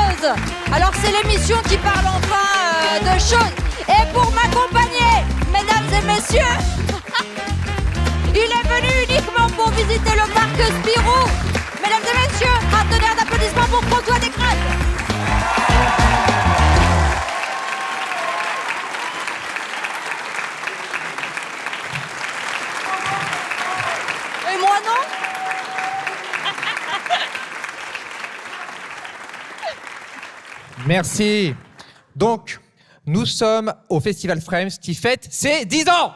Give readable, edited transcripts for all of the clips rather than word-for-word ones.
choses. Alors c'est l'émission qui parle enfin de choses. Et pour m'accompagner, mesdames et messieurs, il est venu uniquement pour visiter le parc Spirou. Mesdames et messieurs, un tonnerre d'applaudissements pour François Descraques. Et moi non? Merci. Donc, nous sommes au Festival Frames qui fête ses 10 ans.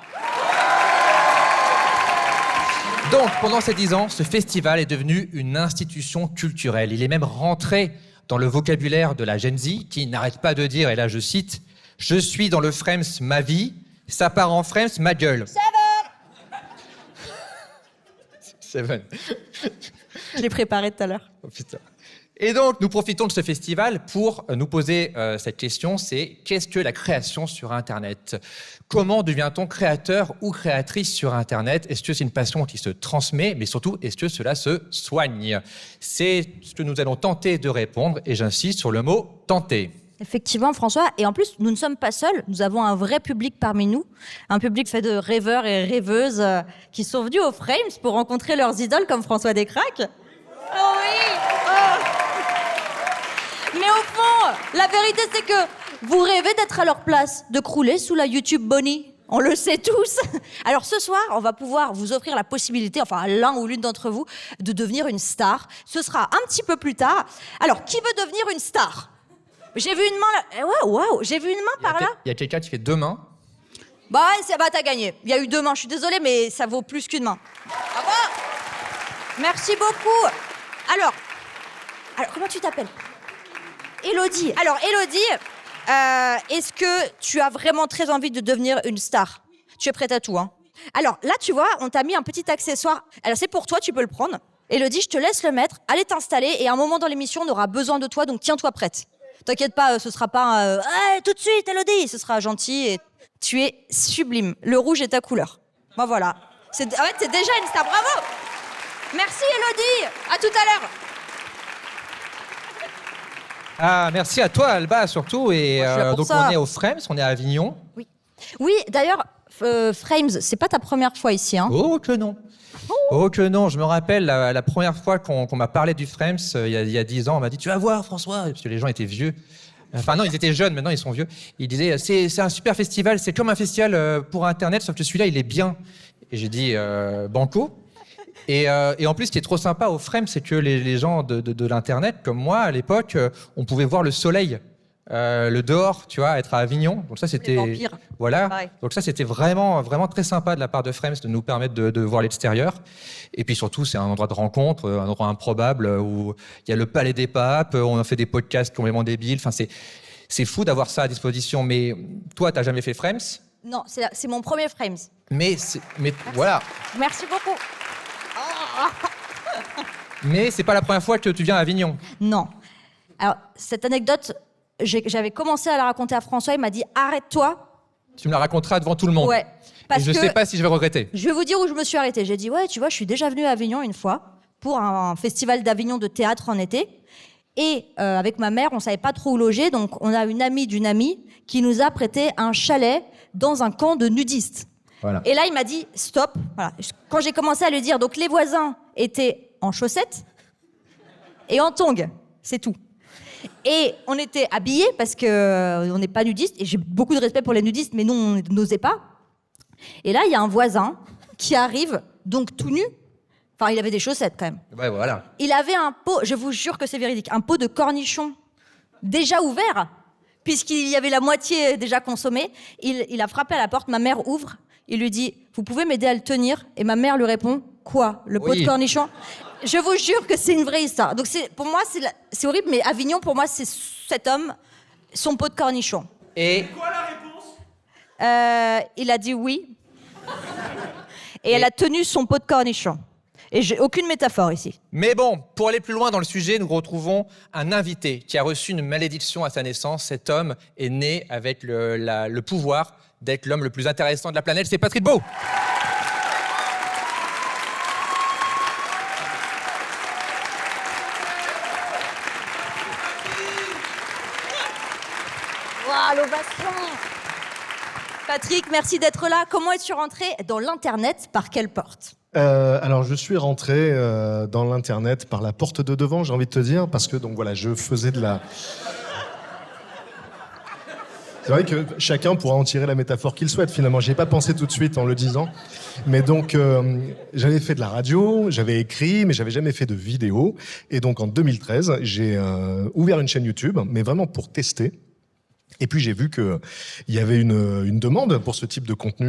Donc, pendant ces 10 ans, ce festival est devenu une institution culturelle. Il est même rentré dans le vocabulaire de la Gen Z, qui n'arrête pas de dire, et là je cite, « Je suis dans le Frames ma vie, ça part en Frames ma gueule. » Seven. Je l'ai préparé tout à l'heure. Oh putain. Et donc, nous profitons de ce festival pour nous poser cette question, c'est qu'est-ce que la création sur Internet? Comment devient-on créateur ou créatrice sur Internet? Est-ce que c'est une passion qui se transmet, mais surtout, est-ce que cela se soigne? C'est ce que nous allons tenter de répondre, et j'insiste sur le mot « tenter ». Effectivement, François. Et en plus, nous ne sommes pas seuls. Nous avons un vrai public parmi nous. Un public fait de rêveurs et rêveuses qui sont venus aux Frames pour rencontrer leurs idoles comme François Descraques. Oh oui! Oh. Mais au fond, la vérité, c'est que vous rêvez d'être à leur place, de crouler sous la YouTube Bonnie. On le sait tous. Alors ce soir, on va pouvoir vous offrir la possibilité, enfin à l'un ou l'une d'entre vous, de devenir une star. Ce sera un petit peu plus tard. Alors, qui veut devenir une star? J'ai vu une main là. Waouh, j'ai vu une main par là. Il y a quelqu'un qui fait 2 mains. Bah, t'as gagné. Il y a eu 2 mains, je suis désolée, mais ça vaut plus qu'une main. Bravo. Merci beaucoup. Alors, comment tu t'appelles? Élodie. Alors, Élodie, est-ce que tu as vraiment très envie de devenir une star? Tu es prête à tout, hein? Alors, là, tu vois, on t'a mis un petit accessoire. Alors, c'est pour toi, tu peux le prendre. Élodie, je te laisse le mettre. Allez t'installer et à un moment dans l'émission, on aura besoin de toi, donc tiens-toi prête. T'inquiète pas, ce sera pas hey, tout de suite, Élodie. Ce sera gentil et tu es sublime. Le rouge est ta couleur. Bon, voilà. T'es déjà une star, bravo. Merci, Élodie. À tout à l'heure. Ah, merci à toi, Alba, surtout. Et donc, on est au Frames, on est à Avignon. Oui, d'ailleurs, Frames, c'est pas ta première fois ici, hein? Oh que non. Oh que non, je me rappelle la première fois qu'on m'a parlé du Frames, il y a 10 ans, on m'a dit « Tu vas voir, François !» Parce que les gens étaient vieux. Enfin non, ils étaient jeunes, maintenant ils sont vieux. Ils disaient « C'est un super festival, c'est comme un festival pour Internet, sauf que celui-là, il est bien. » Et j'ai dit « Banco !» Et en plus, ce qui est trop sympa au Frames, c'est que les gens de l'Internet, comme moi, à l'époque, on pouvait voir le soleil. Le dehors, tu vois, être à Avignon. Donc ça, c'était voilà. Pareil. Donc ça, c'était vraiment, vraiment très sympa de la part de Frames de nous permettre de voir l'extérieur. Et puis surtout, c'est un endroit de rencontre, un endroit improbable où il y a le Palais des Papes. On a fait des podcasts complètement débiles. Enfin, c'est fou d'avoir ça à disposition. Mais toi, t'as jamais fait Frames? Non, c'est mon premier Frames. Mais voilà. Merci beaucoup. Mais c'est pas la première fois que tu viens à Avignon. Non. Alors, cette anecdote, j'avais commencé à la raconter à François, il m'a dit « Arrête-toi ». Tu me la raconteras devant tout le monde. Ouais. Et je sais pas si je vais regretter. Je vais vous dire où je me suis arrêtée. J'ai dit « Ouais, tu vois, je suis déjà venue à Avignon une fois pour un festival d'Avignon de théâtre en été. Et avec ma mère, on savait pas trop où loger, donc on a une amie d'une amie qui nous a prêté un chalet dans un camp de nudistes. Voilà. Et là, il m'a dit « Stop ». Voilà. Quand j'ai commencé à lui dire, donc les voisins étaient en chaussettes et en tongs, c'est tout. Et on était habillés parce qu'on n'est pas nudistes, et j'ai beaucoup de respect pour les nudistes, mais nous, on n'osait pas. Et là, il y a un voisin qui arrive, donc tout nu. Enfin, il avait des chaussettes quand même. Ouais, voilà. Il avait un pot, je vous jure que c'est véridique, un pot de cornichons déjà ouvert, puisqu'il y avait la moitié déjà consommée. Il a frappé à la porte, ma mère ouvre, il lui dit « Vous pouvez m'aider à le tenir ?» Et ma mère lui répond « Quoi? Le pot de cornichons ?» Je vous jure que c'est une vraie histoire. Donc pour moi, c'est horrible, mais Avignon, pour moi, c'est cet homme, son pot de cornichons. Et quoi la réponse? Il a dit oui. Et elle a tenu son pot de cornichons. Et j'ai aucune métaphore ici. Mais bon, pour aller plus loin dans le sujet, nous retrouvons un invité qui a reçu une malédiction à sa naissance. Cet homme est né avec le pouvoir d'être l'homme le plus intéressant de la planète. C'est Patrick Beau. Waouh, l'ovation. Patrick, merci d'être là. Comment es-tu rentré dans l'Internet? Par quelle porte? Alors, je suis rentré dans l'Internet par la porte de devant, j'ai envie de te dire, parce que donc voilà, je faisais de la... C'est vrai que chacun pourra en tirer la métaphore qu'il souhaite, finalement. J'y ai pas pensé tout de suite en le disant. Mais donc, j'avais fait de la radio, j'avais écrit, mais j'avais jamais fait de vidéo. Et donc, en 2013, j'ai ouvert une chaîne YouTube, mais vraiment pour tester. Et puis j'ai vu qu'il y avait une demande pour ce type de contenu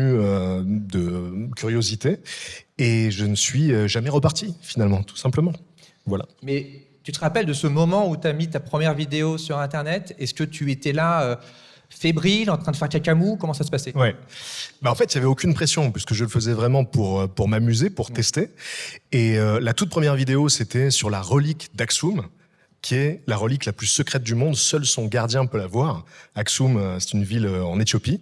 de curiosité. Et je ne suis jamais reparti, finalement, tout simplement. Voilà. Mais tu te rappelles de ce moment où tu as mis ta première vidéo sur Internet? Est-ce que tu étais là fébrile, en train de faire cacamou? Comment ça se passait? Ouais. Bah en fait, il n'y avait aucune pression, puisque je le faisais vraiment pour m'amuser, pour tester. Et la toute première vidéo, c'était sur la relique d'Aksum, qui est la relique la plus secrète du monde. Seul son gardien peut la voir. Aksum, c'est une ville en Éthiopie.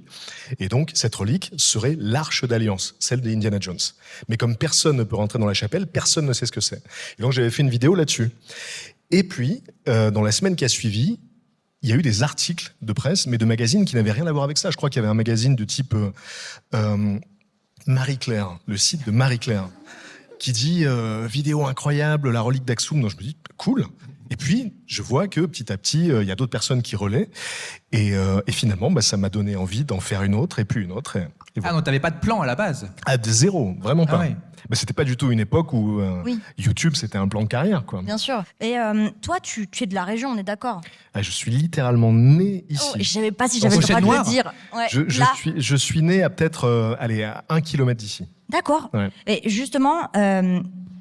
Et donc, cette relique serait l'arche d'alliance, celle d'Indiana Jones. Mais comme personne ne peut rentrer dans la chapelle, personne ne sait ce que c'est. Et donc, j'avais fait une vidéo là-dessus. Et puis, dans la semaine qui a suivi, il y a eu des articles de presse, mais de magazines qui n'avaient rien à voir avec ça. Je crois qu'il y avait un magazine de type Marie-Claire, le site de Marie-Claire, qui dit vidéo incroyable, la relique d'Aksum. Donc je me dis cool. Et puis je vois que petit à petit, il y a d'autres personnes qui relaient. Et finalement, bah, ça m'a donné envie d'en faire une autre et puis une autre. Et voilà. Ah, donc t'avais pas de plan à la base? Ah, de zéro, vraiment pas. Ah ouais. Bah, c'était pas du tout une époque où Oui. YouTube, c'était un plan de carrière, quoi. Bien sûr. Et toi, tu es de la région, on est d'accord? Ah, je suis littéralement né ici. Oh, je savais pas si Dans j'avais le droit de Pochette le dire. Ouais, là. Je suis né à peut-être à 1 kilomètre d'ici. D'accord. Ouais. Et justement,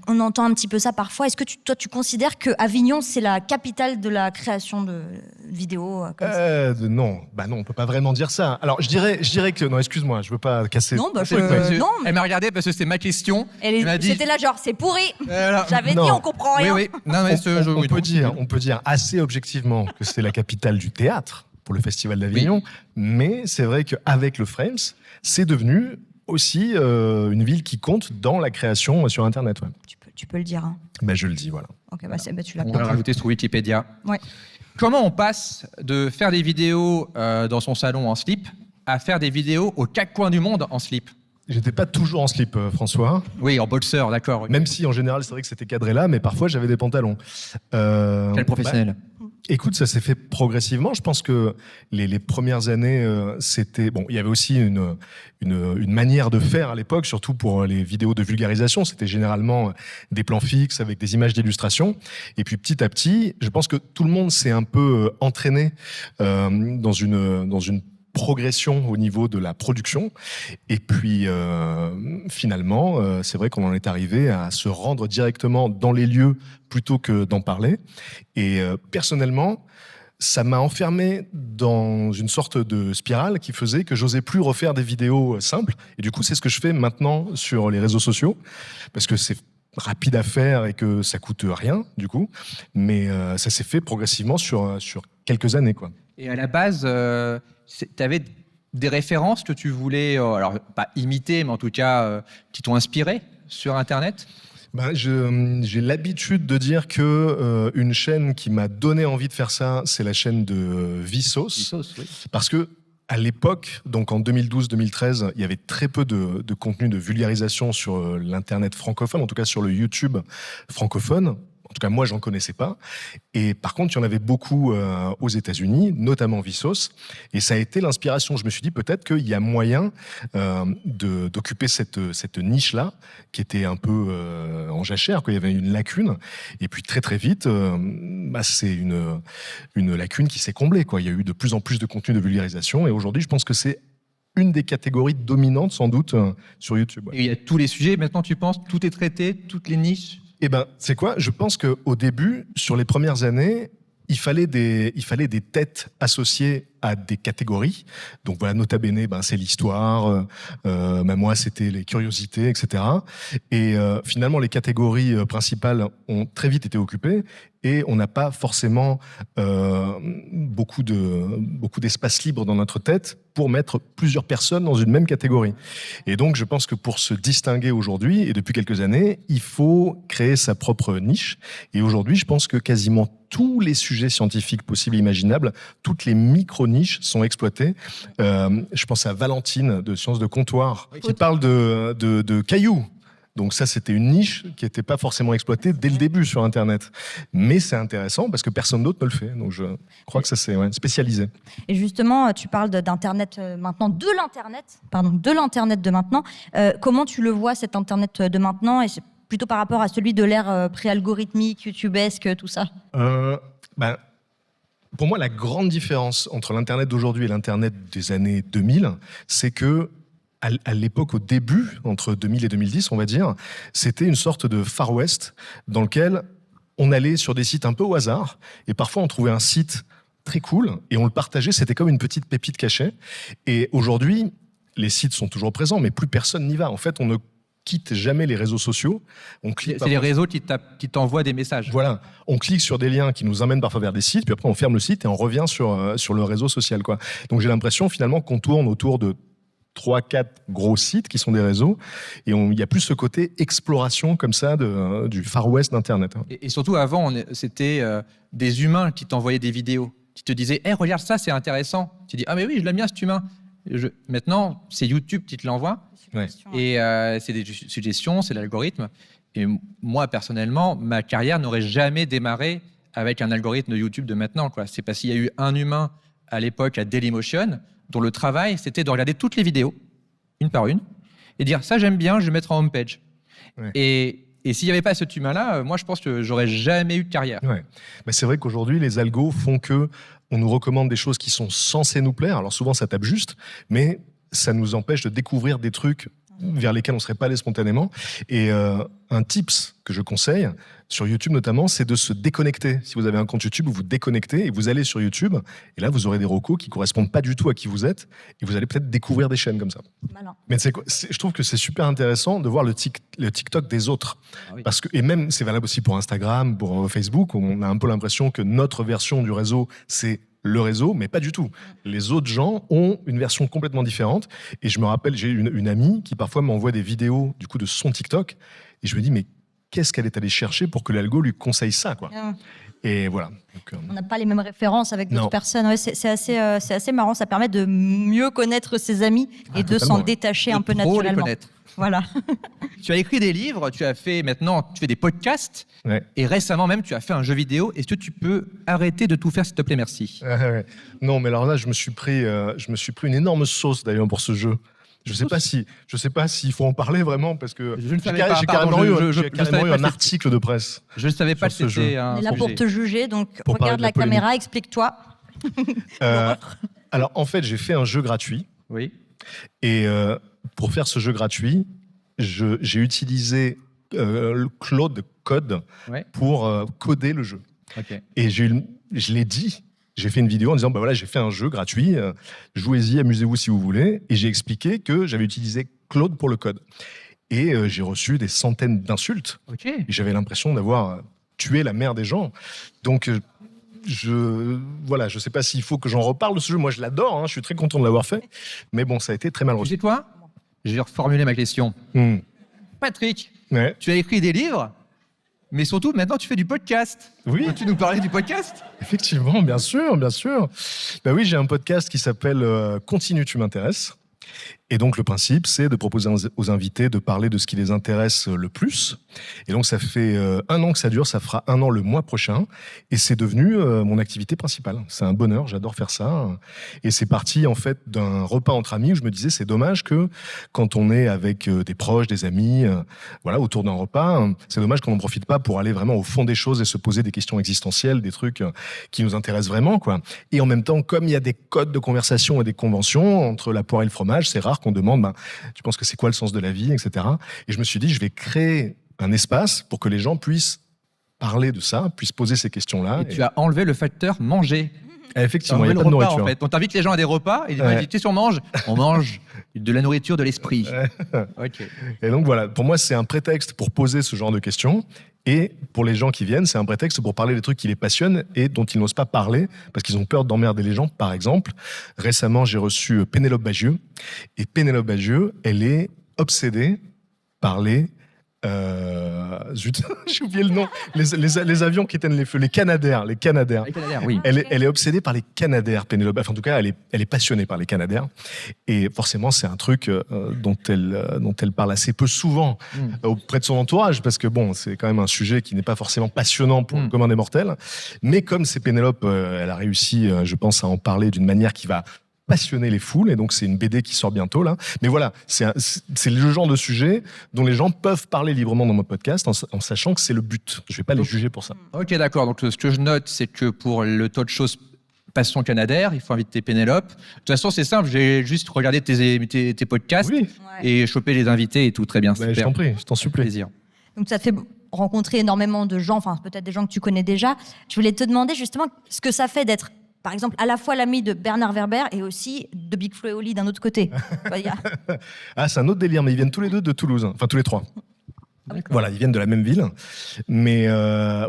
on entend un petit peu ça parfois. Est-ce que toi, tu considères que Avignon, c'est la capitale de la création de vidéos comme ça? Non, bah non, on peut pas vraiment dire ça. Alors je dirais que non, excuse-moi, je veux pas casser. Non, bah, Parce que- non, mais- Elle m'a regardé parce que c'était ma question. Elle m'a dit. C'était là genre, c'est pourri. Voilà. J'avais Non. dit, on comprend rien. Oui, oui. Non, mais On peut dire assez objectivement que c'est la capitale du théâtre pour le Festival d'Avignon, mais c'est vrai qu'avec le Frames, c'est devenu aussi une ville qui compte dans la création sur Internet. Ouais. Tu peux le dire. Hein. Bah, je le dis, voilà. Ok, bah, tu l'as On va le rajouter sur Wikipédia. Ouais. Comment on passe de faire des vidéos dans son salon en slip à faire des vidéos aux quatre coins du monde en slip? J'étais pas toujours en slip, François. Oui, en boxeur, d'accord. Oui. Même si en général c'est vrai que c'était cadré là, mais parfois j'avais des pantalons. Quel professionnel. Écoute, ça s'est fait progressivement. Je pense que les premières années, c'était... Bon, il y avait aussi une manière de faire à l'époque, surtout pour les vidéos de vulgarisation. C'était généralement des plans fixes avec des images d'illustration. Et puis petit à petit, je pense que tout le monde s'est un peu entraîné dans une progression au niveau de la production. Et puis, finalement, c'est vrai qu'on en est arrivé à se rendre directement dans les lieux plutôt que d'en parler. Et personnellement, ça m'a enfermé dans une sorte de spirale qui faisait que j'osais plus refaire des vidéos simples. Et du coup, c'est ce que je fais maintenant sur les réseaux sociaux, parce que c'est rapide à faire et que ça coûte rien, du coup. Mais ça s'est fait progressivement sur quelques années, quoi. Et à la base, tu avais des références que tu voulais, alors pas imiter, mais en tout cas, qui t'ont inspiré sur Internet? Ben, j'ai l'habitude de dire que une chaîne qui m'a donné envie de faire ça, c'est la chaîne de Vsauce. Oui. Parce que à l'époque, donc en 2012-2013, il y avait très peu de contenu de vulgarisation sur l'internet francophone, en tout cas sur le YouTube francophone. En tout cas, moi, j'en connaissais pas. Et par contre, il y en avait beaucoup aux États-Unis, notamment Vsauce. Et ça a été l'inspiration. Je me suis dit peut-être qu'il y a moyen d'occuper cette niche-là, qui était un peu en jachère, qu'il y avait une lacune. Et puis très très vite, c'est une lacune qui s'est comblée, quoi. Il y a eu de plus en plus de contenu de vulgarisation. Et aujourd'hui, je pense que c'est une des catégories dominantes, sans doute, sur YouTube. Ouais. Et il y a tous les sujets. Maintenant, tu penses, tout est traité, toutes les niches? Eh ben, c'est quoi? Je pense qu'au début, sur les premières années, il fallait des têtes associées à des catégories. Donc voilà, nota bene, c'est l'histoire. Moi, c'était les curiosités, etc. Et finalement, les catégories principales ont très vite été occupées et on n'a pas forcément beaucoup d'espace libre dans notre tête pour mettre plusieurs personnes dans une même catégorie. Et donc, je pense que pour se distinguer aujourd'hui, et depuis quelques années, il faut créer sa propre niche. Et aujourd'hui, je pense que quasiment tous les sujets scientifiques possibles et imaginables, toutes les micro-niches sont exploitées. Je pense à Valentine de Sciences de Comptoir, qui parle de cailloux. Donc ça, c'était une niche qui n'était pas forcément exploitée dès le début sur Internet. Mais c'est intéressant parce que personne d'autre ne le fait. Donc je crois que ça, c'est spécialisé. Et justement, tu parles d'Internet maintenant, de l'Internet de maintenant. Comment tu le vois, cet Internet de maintenant, et c'est plutôt par rapport à celui de l'ère pré-algorithmique, youtubesque, tout ça? Pour moi, la grande différence entre l'Internet d'aujourd'hui et l'Internet des années 2000, c'est que à l'époque, au début, entre 2000 et 2010, on va dire, c'était une sorte de Far West dans lequel on allait sur des sites un peu au hasard et parfois on trouvait un site très cool et on le partageait, c'était comme une petite pépite cachée. Et aujourd'hui, les sites sont toujours présents, mais plus personne n'y va. En fait, on ne quitte jamais les réseaux sociaux. C'est les réseaux qui t'envoient des messages. Voilà, on clique sur des liens qui nous emmènent parfois vers des sites, puis après on ferme le site et on revient sur le réseau social, quoi. Donc j'ai l'impression finalement qu'on tourne autour de 3-4 gros sites qui sont des réseaux, et il n'y a plus ce côté exploration comme ça du Far West d'Internet. Et surtout, avant, c'était des humains qui t'envoyaient des vidéos, qui te disaient « Hey, regarde ça, c'est intéressant ». Tu dis « Ah mais oui, je l'aime bien cet humain ». Maintenant, c'est YouTube qui te l'envoie, et c'est des suggestions, c'est l'algorithme. Et moi, personnellement, ma carrière n'aurait jamais démarré avec un algorithme de YouTube de maintenant, quoi. C'est parce qu'il y a eu un humain à l'époque à Dailymotion dont le travail, c'était de regarder toutes les vidéos, une par une, et dire « ça, j'aime bien, je vais mettre en homepage ». Et s'il n'y avait pas cet humain-là, moi, je pense que j'aurais jamais eu de carrière. Mais c'est vrai qu'aujourd'hui, les algos font que on nous recommande des choses qui sont censées nous plaire. Alors souvent, ça tape juste, mais ça nous empêche de découvrir des trucs vers lesquels on ne serait pas allé spontanément. Et un tips que je conseille, sur YouTube notamment, c'est de se déconnecter. Si vous avez un compte YouTube, vous vous déconnectez et vous allez sur YouTube, et là, vous aurez des recos qui ne correspondent pas du tout à qui vous êtes, et vous allez peut-être découvrir des chaînes comme ça. Malin. Mais je trouve que c'est super intéressant de voir le TikTok des autres. Parce que, et même, c'est valable aussi pour Instagram, pour Facebook, on a un peu l'impression que notre version du réseau, c'est le réseau, mais pas du tout. Les autres gens ont une version complètement différente. Et je me rappelle, j'ai une amie qui parfois m'envoie des vidéos du coup de son TikTok, et je me dis, mais qu'est-ce qu'elle est allée chercher pour que l'algo lui conseille ça, quoi. Et voilà. Donc, on n'a pas les mêmes références avec d'autres personnes. Ouais, c'est assez marrant. Ça permet de mieux connaître ses amis et de s'en détacher un peu naturellement. Les connaître. Voilà. Tu as écrit des livres, tu fais des podcasts, et récemment même, tu as fait un jeu vidéo. Est-ce que tu peux arrêter de tout faire, s'il te plaît, merci. Non, mais alors là, je me suis pris une énorme sauce d'ailleurs pour ce jeu. Je sais pas s'il faut en parler vraiment, parce que j'ai carrément eu un article de presse. Je ne savais pas que c'était un On est là pour te juger, donc pour regarde la caméra, explique-toi. Alors en fait, j'ai fait un jeu gratuit. Oui. Et pour faire ce jeu gratuit, j'ai utilisé Claude Code pour coder le jeu. Et je l'ai dit. J'ai fait une vidéo en disant, bah voilà, j'ai fait un jeu gratuit, jouez-y, amusez-vous si vous voulez. Et j'ai expliqué que j'avais utilisé Claude pour le code. Et j'ai reçu des centaines d'insultes. Et j'avais l'impression d'avoir tué la mère des gens. Donc, je sais pas s'il faut que j'en reparle de ce jeu. Moi, je l'adore, je suis très content de l'avoir fait. Mais bon, ça a été très mal reçu. Tu sais quoi ? Je vais reformuler ma question. Patrick, tu as écrit des livres ? Mais surtout, maintenant, tu fais du podcast. Oui. Peux-tu nous parler du podcast ? Effectivement, bien sûr, bien sûr. Ben oui, j'ai un podcast qui s'appelle Continue, tu m'intéresses. Et donc, le principe, c'est de proposer aux invités de parler de ce qui les intéresse le plus. Et donc, ça fait 1 an que ça dure, ça fera 1 an le mois prochain. Et c'est devenu mon activité principale. C'est un bonheur, j'adore faire ça. Et c'est parti, en fait, d'un repas entre amis où je me disais, c'est dommage que quand on est avec des proches, des amis, autour d'un repas, c'est dommage qu'on n'en profite pas pour aller vraiment au fond des choses et se poser des questions existentielles, des trucs qui nous intéressent vraiment, quoi. Et en même temps, comme il y a des codes de conversation et des conventions entre la poire et le fromage, c'est rare qu'on demande, tu penses que c'est quoi le sens de la vie, etc. Et je me suis dit, je vais créer un espace pour que les gens puissent parler de ça, puissent poser ces questions-là. Et tu as enlevé le facteur manger. Effectivement, il n'y a pas de nourriture. En fait. On t'invite les gens à des repas, et qu'est-ce qu'on mange ? On mange de la nourriture de l'esprit. Et donc voilà, pour moi, c'est un prétexte pour poser ce genre de questions. Et pour les gens qui viennent, c'est un prétexte pour parler des trucs qui les passionnent et dont ils n'osent pas parler parce qu'ils ont peur d'emmerder les gens. Par exemple, récemment, j'ai reçu Pénélope Bagieux. Et Pénélope Bagieux, elle est obsédée par les... zut, j'ai oublié le nom. Les avions qui éteignent les feux, les Canadair. Les Canadair, oui. Elle est obsédée par les Canadair, Pénélope. Enfin, en tout cas, elle est passionnée par les Canadair. Et forcément, c'est un truc dont elle parle assez peu souvent auprès de son entourage, parce que bon, c'est quand même un sujet qui n'est pas forcément passionnant pour le commun des mortels. Mais comme c'est Pénélope, elle a réussi, je pense, à en parler d'une manière qui va passionner les foules, et donc c'est une BD qui sort bientôt là. Mais voilà, c'est le genre de sujet dont les gens peuvent parler librement dans mon podcast en sachant que c'est le but. Je vais pas les juger pour ça. Ok, d'accord. Donc ce que je note, c'est que pour le talk show Passion Canadair, il faut inviter Pénélope. De toute façon, c'est simple, j'ai juste regardé tes podcasts et choper les invités et tout. Très bien, super. Je t'en prie, je t'en supplie. Plaisir. Donc ça te fait rencontrer énormément de gens, enfin peut-être des gens que tu connais déjà. Je voulais te demander justement ce que ça fait d'être, par exemple, à la fois l'ami de Bernard Werber et aussi de Big Flo et Oli d'un autre côté. Ah, c'est un autre délire, mais ils viennent tous les deux de Toulouse, enfin tous les trois. Voilà, ils viennent de la même ville. Mais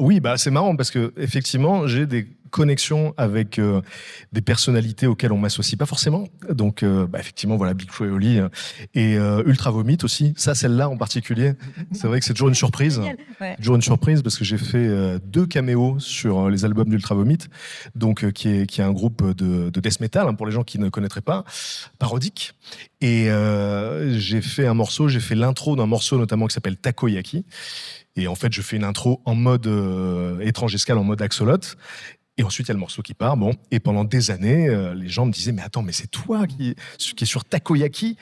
oui, bah, c'est marrant parce que effectivement, j'ai des connexions avec des personnalités auxquelles on m'associe pas forcément. Donc, effectivement, voilà, Big Flo et Oli et Ultra Vomit aussi. Ça, celle-là en particulier, c'est vrai que c'est toujours une surprise. Ouais. Toujours une surprise parce que j'ai fait 2 caméos sur les albums d'Ultra Vomit, donc qui est un groupe de death metal, hein, pour les gens qui ne connaîtraient pas, parodique. Et j'ai fait l'intro d'un morceau notamment qui s'appelle Takoyaki. Et en fait, je fais une intro en mode étrange escale, en mode axolot. Et ensuite, il y a le morceau qui part. Bon, et pendant des années, les gens me disaient « Mais attends, mais c'est toi qui est sur Takoyaki ?»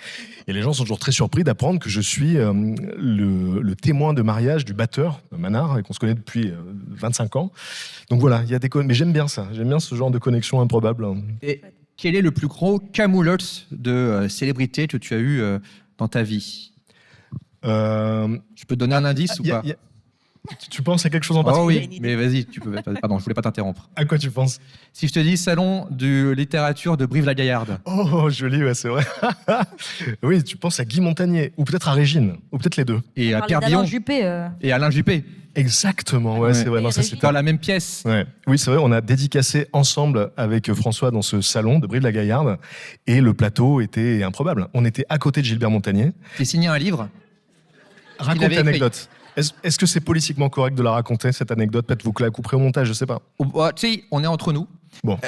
Et les gens sont toujours très surpris d'apprendre que je suis le témoin de mariage du batteur Manar, et qu'on se connaît depuis 25 ans. Donc voilà, il y a des mais j'aime bien ça. J'aime bien ce genre de connexion improbable. Et quel est le plus gros camoulox de célébrité que tu as eu dans ta vie? Je peux te donner un indice ou pas? Tu penses à quelque chose en particulier? Oh oui, mais vas-y, tu peux. Pardon, je voulais pas t'interrompre. À quoi tu penses? Si je te dis salon de littérature de Brive-la-Gaillarde. Oh, joli, ouais, c'est vrai. Oui, tu penses à Guy Montagnier, ou peut-être à Régine, ou peut-être les deux. Et à Pierre Billon. Et Alain Juppé. Exactement, ouais, c'est vrai. Non, ça, dans la même pièce. Ouais. Oui, c'est vrai, on a dédicacé ensemble avec François dans ce salon de Brive-la-Gaillarde, et le plateau était improbable. On était à côté de Gilbert Montagnier. Tu as signé un livre? Raconte l'anecdote. Est-ce que c'est politiquement correct de la raconter, cette anecdote? Peut-être vous la couperez au montage, je sais pas. Tu sais, on est entre nous. Bon.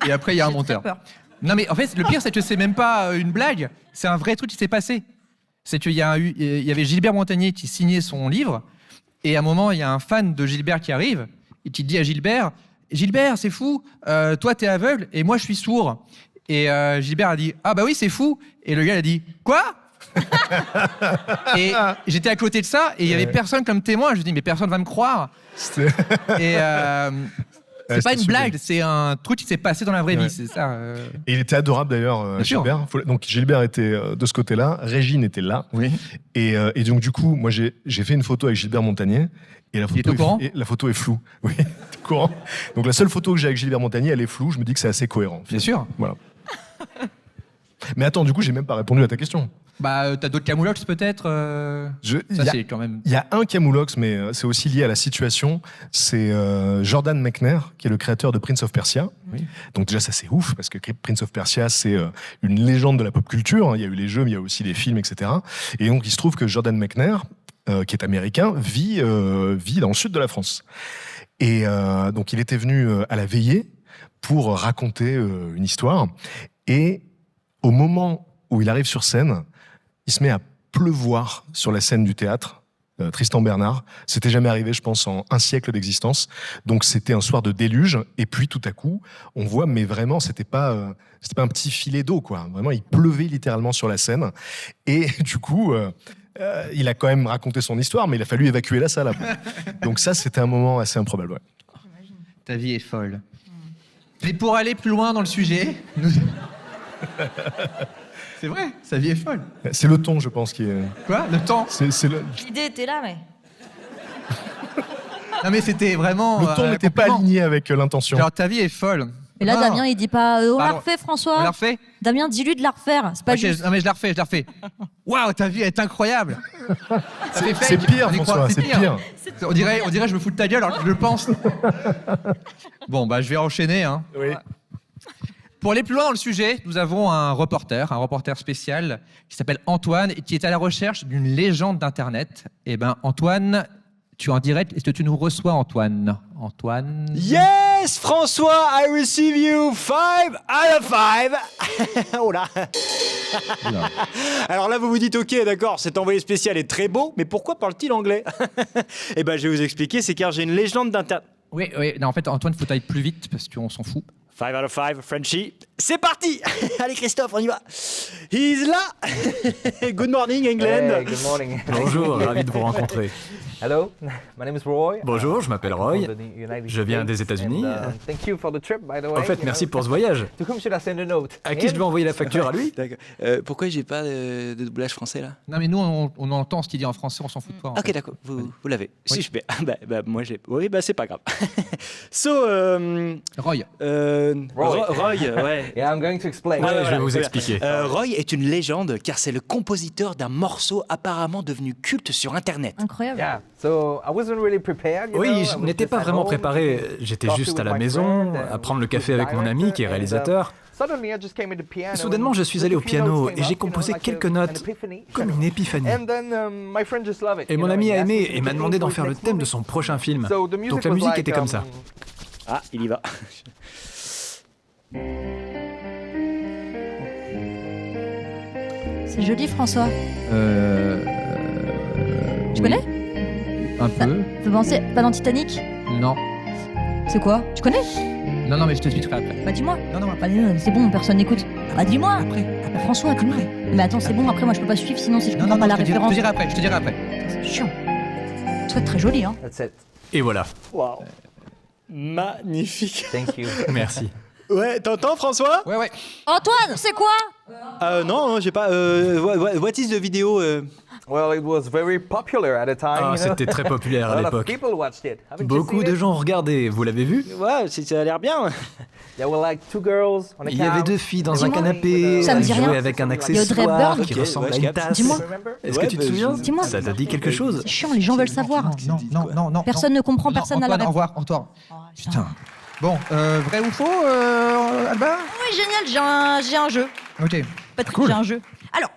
Et après, il y a un monteur. Non, mais en fait, le pire, c'est que c'est même pas une blague. C'est un vrai truc qui s'est passé. C'est qu'il y avait Gilbert Montagnier qui signait son livre. Et à un moment, il y a un fan de Gilbert qui arrive et qui dit à Gilbert, c'est fou, toi, t'es aveugle et moi, je suis sourd. Et Gilbert a dit, ah bah oui, c'est fou. Et le gars a dit, quoi? Et j'étais à côté de ça et il y avait personne comme témoin. Je dis mais personne va me croire. Et c'est pas une blague, c'est un truc qui s'est passé dans la vraie vie, c'est ça. Et il était adorable d'ailleurs, Gilbert. Donc Gilbert était de ce côté-là, Régine était là. Oui. Et donc du coup, moi j'ai fait une photo avec Gilbert Montagnier. Et la photo est floue. Oui, t'es au courant. Donc la seule photo que j'ai avec Gilbert Montagnier, elle est floue. Je me dis que c'est assez cohérent. Bien sûr. Voilà. Mais attends, du coup, j'ai même pas répondu à ta question. Bah, t'as d'autres camoulox peut-être Ça, c'est quand même... Il y a un camoulox, mais c'est aussi lié à la situation. C'est Jordan Mechner, qui est le créateur de Prince of Persia. Oui. Donc déjà, ça c'est ouf, parce que Prince of Persia, c'est une légende de la pop culture. Il y a eu les jeux, mais il y a aussi les films, etc. Et donc, il se trouve que Jordan Mechner, qui est américain, vit dans le sud de la France. Et donc, il était venu à la veillée pour raconter une histoire. Et au moment où il arrive sur scène, il se met à pleuvoir sur la scène du théâtre. Tristan Bernard, c'était jamais arrivé, je pense, en un siècle d'existence. Donc c'était un soir de déluge. Et puis tout à coup, on voit, mais vraiment, c'était pas un petit filet d'eau, quoi. Vraiment, il pleuvait littéralement sur la scène. Et du coup, il a quand même raconté son histoire, mais il a fallu évacuer la salle après. Donc ça, c'était un moment assez improbable. Ouais. Ta vie est folle. Mais pour aller plus loin dans le sujet, c'est vrai, sa vie est folle. C'est le ton, je pense, qui est... Quoi? Le temps? L'idée était là, mais... Non, mais c'était vraiment... Le ton n'était pas aligné avec l'intention. Genre, ta vie est folle. Et là, Damien, il dit pas on la refait, François? On la refait? Damien, dis-lui de la refaire. C'est pas Ok, juste. non mais je la refais. Waouh, ta vie elle est incroyable. Ça fait fake. C'est pire, On y croit, François, c'est pire. On dirait que je me fous de ta gueule alors que je le pense. Bon, bah je vais enchaîner. Hein. Oui. Pour aller plus loin dans le sujet, nous avons un reporter spécial qui s'appelle Antoine et qui est à la recherche d'une légende d'Internet. Eh ben Antoine, tu es en direct. Est-ce que tu nous reçois, Antoine? Antoine. Yes, François, I receive you 5 out of 5. Oh là. Oula. Alors là, vous vous dites, ok, d'accord, cet envoyé spécial est très beau, mais pourquoi parle-t-il anglais? Eh ben, je vais vous expliquer, c'est car j'ai une légende d'Internet. Oui, non, en fait, Antoine, faut aller plus vite parce qu'on s'en fout. 5 out of 5, Frenchie. C'est parti. Allez, Christophe, on y va. He's là. Good morning, England. Hey, good morning. Bonjour, ravi de vous rencontrer. Hello, my name is Roy. Bonjour, je m'appelle Roy. Je viens des États-Unis. Thank you for the trip, by the way. En fait, merci pour ce voyage. To whom should I send a note? À qui je dois envoyer la facture? À lui? D'accord. Pourquoi j'ai pas de doublage français là? Non, mais nous, on entend ce qu'il dit en français, on s'en fout de toi. en Ok, fait. d'accord, vous l'avez. Oui. Si, super. Moi j'ai. Oui, c'est pas grave. So, Roy. Roy, ouais. Yeah, I'm going to explain. Ouais, je vais vous très bien. expliquer. Roy est une légende car c'est le compositeur d'un morceau apparemment devenu culte sur Internet. Incroyable. Yeah, so I wasn't really prepared. You know, Oui, I je was n'étais just pas at vraiment home, préparé. J'étais talking juste à with la my maison, friend, à prendre le with café the avec mon ami qui est director, réalisateur. Suddenly, I just came at the piano Soudainement, and je suis allé au a few notes piano came et j'ai up, you know, composé like quelques an notes, epiphany. comme une épiphanie. And then my friend just loved it, Et you mon know, ami and a he aimé asked me et to m'a do demandé it d'en for faire his le next thème de movie. son prochain film. So the music Donc la was musique like, était comme ça. Ah, il y va. C'est joli, François. Tu connais? Un Ça peu. fait penser. Pas dans Titanic? Non. C'est quoi? Tu connais? Non, mais je t'expliquerai après. Bah dis-moi. Non, Bah, c'est bon, personne n'écoute. Bah dis-moi. Après. Bah, François, dis-moi. Mais attends, c'est bon, après moi je peux pas suivre sinon si je comprends pas la je te référence. dirai après, je te dirai après. C'est chiant. Toi, très joli, hein. That's it. Et voilà. Waouh. Magnifique. Thank you. Merci. Ouais, t'entends François? Ouais. Antoine, c'est quoi? Non, j'ai pas. What is the vidéo? Well, it was very popular at the time. Ah, you know. c'était très populaire A à lot of l'époque. people watched it. Haven't you Beaucoup seen de it? gens ont regardé. Vous l'avez vu? Ouais, ça a l'air bien. There were like two girls on a Il y avait couch. deux filles dans They un were canapé, playing with Ça me dit elles rien. jouaient avec un Il y a Audrey accessoire Hepburn. qui Ok, ressemble ouais, à je une capte. tasse. Dis-moi. Est-ce Ouais, que tu te bah, souviens? Dis-moi. Ça t'a dit quelque chose? C'est chiant, les gens veulent savoir. Non. Personne ne comprend, personne n'a la Antoine, au ref. revoir, Antoine. Oh, Putain. Bon, vrai ou faux, Alba? Oui, génial, j'ai un jeu. Ok. Patrick, Cool. j'ai un jeu. Alors,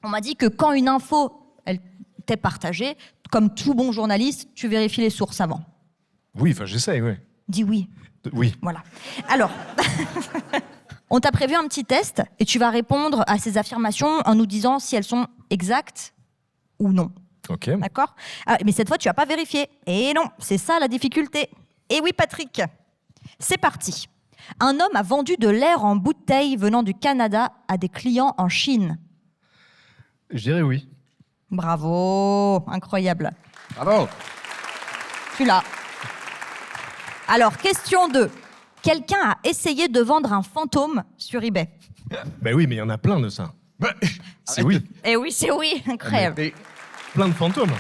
on m'a dit que quand une info, elle t'est partagée, comme tout bon journaliste, tu vérifies les sources avant. Oui, enfin, j'essaye, oui. Dis oui. Oui. Voilà. Alors, on t'a prévu un petit test et tu vas répondre à ces affirmations en nous disant si elles sont exactes ou non. Ok. D'accord? Mais cette fois, tu vas pas vérifier. Et non, c'est ça la difficulté. Et oui, Patrick, c'est parti. Un homme a vendu de l'air en bouteille venant du Canada à des clients en Chine. Je dirais oui. Bravo, incroyable. Bravo. Tu l'as. Alors, question 2. Quelqu'un a essayé de vendre un fantôme sur eBay. Ben oui, mais il y en a plein de ça. C'est oui. Eh oui, c'est oui, incroyable. Mais- Plein de fantômes.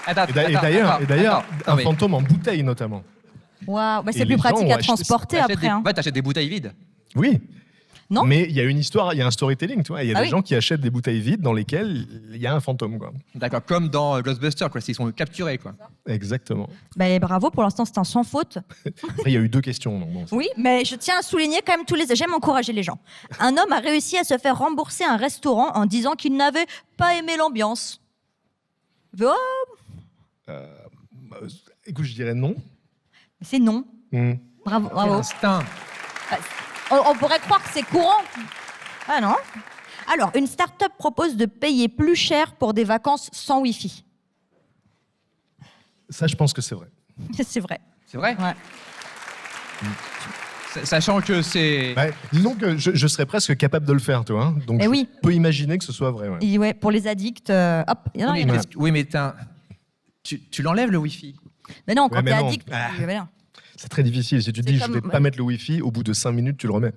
Attends, Et d'ailleurs, attends, un mais fantôme en bouteille notamment. Waouh, bah, Et c'est plus les gens pratique ont à acheté- transporter t'achètes après. des- Hein. Ouais, t'achètes des bouteilles vides. Oui. Non. Mais il y a une histoire, il y a un storytelling, tu vois. Il y a Ah des oui. gens qui achètent des bouteilles vides dans lesquelles il y a un fantôme, quoi. D'accord, comme dans Ghostbusters, quoi. Ils sont capturés, quoi. Exactement. Bah, bravo, pour l'instant, c'est un sans faute. Après, il y a eu deux questions. Donc bon, Oui, mais je tiens à souligner quand même tous les... J'aime encourager les gens. Un homme a réussi à se faire rembourser un restaurant en disant qu'il n'avait pas aimé l'ambiance. Oh, écoute, je dirais non. c'est non. Hmm. Bravo, Quel bravo. instinct. On pourrait croire que c'est courant. Ah non. Alors, une start-up propose de payer plus cher pour des vacances sans Wi-Fi. Ça, je pense que c'est vrai. C'est vrai. C'est vrai. Ouais. Sachant que c'est. Bah, disons que je serais presque capable de le faire, toi. Hein. Donc, Eh je oui. peux imaginer que ce soit vrai. Ouais. Et ouais, pour les addicts, hop, il y en a Oui, rien. oui, mais tu l'enlèves le Wi-Fi. Mais non, quand Ouais, mais t'es non. addict, Ah. tu- voilà. C'est très difficile. Si tu C'est dis, comme- je vais pas mettre le Wi-Fi, au bout de 5 minutes, tu le remets.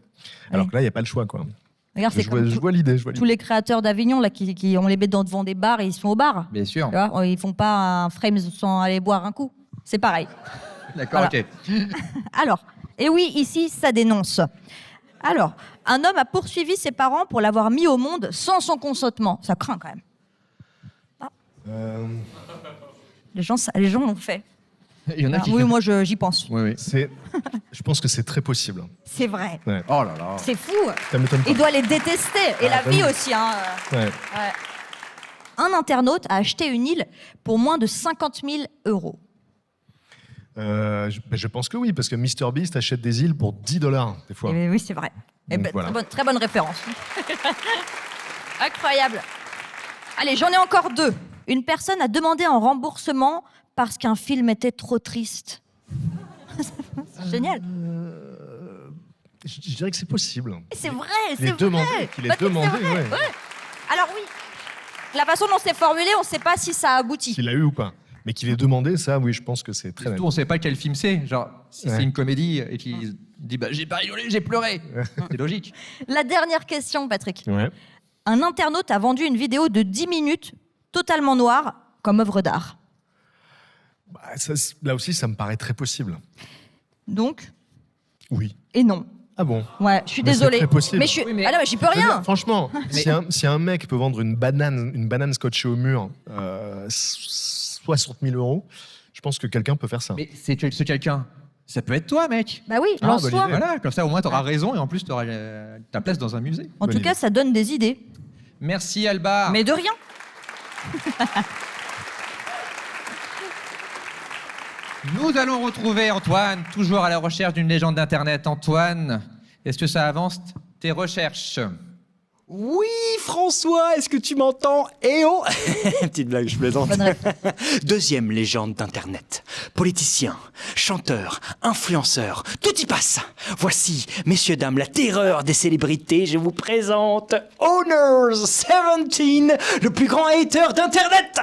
Alors Oui. que là, il n'y a pas le choix, quoi. Regarde, c'est Je comme vois l'idée. tous les créateurs d'Avignon là, qui ont les bêtes devant des bars et ils sont au bar. Bien sûr. Tu vois, ils font pas un frame sans aller boire un coup. C'est pareil. D'accord, Voilà. ok. Alors, et oui, ici, ça dénonce. Alors, un homme a poursuivi ses parents pour l'avoir mis au monde sans son consentement. Ça craint quand même. Les gens l'ont fait. Il y en a qui... Oui, moi j'y pense. Oui, oui. Je pense que c'est très possible. C'est vrai. Ouais. Oh là là. C'est fou. Ça m'étonne pas. Il doit les détester. Et la vie aussi. Hein. Ouais. Ouais. Un internaute a acheté une île pour moins de 50 000 €. Je pense que oui, parce que MrBeast achète des îles pour $10 des fois. Eh oui, c'est vrai. Eh Donc, ben, voilà. très bonne référence. Incroyable. Allez, j'en ai encore 2. Une personne a demandé un remboursement parce qu'un film était trop triste. C'est génial. Je dirais que c'est possible. C'est vrai, Qu'il ait c'est demandé, vrai. qu'il ait Patrick, demandé, c'est vrai. ouais. Ouais. Alors oui, la façon dont c'est formulé, on ne sait pas si ça aboutit. S'il a eu ou pas. Mais qu'il ait demandé, ça, oui, je pense que c'est très net. Surtout, on sait pas quel film c'est. Genre, si Ouais. c'est une comédie et qu'il dit bah, j'ai pas rigolé, j'ai pleuré. C'est logique. La dernière question, Patrick. Ouais. Un internaute a vendu une vidéo de 10 minutes, totalement noire, comme œuvre d'art. Bah, là aussi, ça me paraît très possible. Donc, Oui. et non. Ah bon? Ouais, je suis Mais c'est désolée. très possible. Mais je suis... Oui, mais- Ah non, mais j'y peux rien. Franchement, si un mec peut vendre une banane scotchée au mur 60 000 €, je pense que quelqu'un peut faire ça. Mais c'est ce quelqu'un. Ça peut être toi, mec. Bah oui, Ah, lance-toi. bonne idée. Voilà, comme ça au moins t'auras raison et en plus t'auras ta place dans un musée. En Bonne tout cas, idée. ça donne des idées. Merci Alba. Mais de rien. Nous allons retrouver Antoine, toujours à la recherche d'une légende d'Internet. Antoine, est-ce que ça avance tes recherches? Oui, François, est-ce que tu m'entends? Eh oh Petite blague, je plaisante. Bonne rêve. Deuxième légende d'Internet. Politicien, chanteur, influenceur, tout y passe. Voici, messieurs, dames, la terreur des célébrités. Je vous présente Owners17, le plus grand hater d'Internet.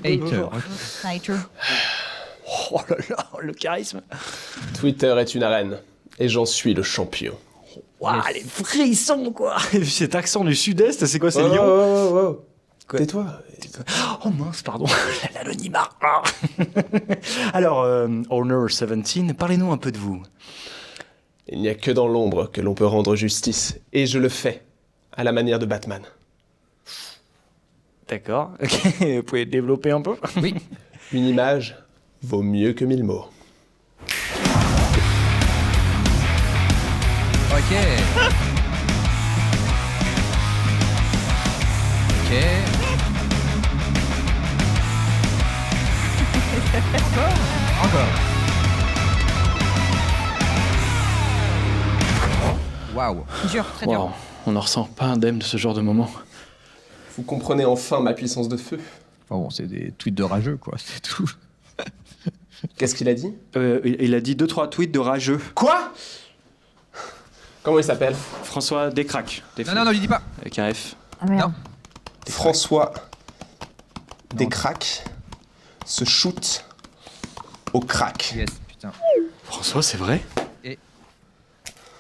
Hater. Nature. Oh là là, le charisme. Twitter est une arène, et j'en suis le champion. Waouh, les frissons, quoi. Cet accent du sud-est, c'est quoi, c'est Oh, Lyon? oh, oh, oh. Quoi? Tais-toi. Oh mince, pardon, l'anonymat. Ah. Alors, Honor17, parlez-nous un peu de vous. Il n'y a que dans l'ombre que l'on peut rendre justice, et je le fais, à la manière de Batman. D'accord, ok, vous pouvez développer un peu? Oui. Une image vaut mieux que 1000 mots. Ok. Ok. Encore. Waouh. Dur, très dur. Wow, on n'en ressent pas indemne de ce genre de moment. Vous comprenez enfin ma puissance de feu. Enfin bon, c'est des tweets de rageux, quoi, c'est tout. Qu'est-ce qu'il a dit? Il a dit 2-3 tweets de rageux. Quoi? Comment il s'appelle? François Descraques. Non, lui dis pas. Avec un F. Ah merde. François Descraques se shoot au crack. Yes, putain. François, c'est vrai?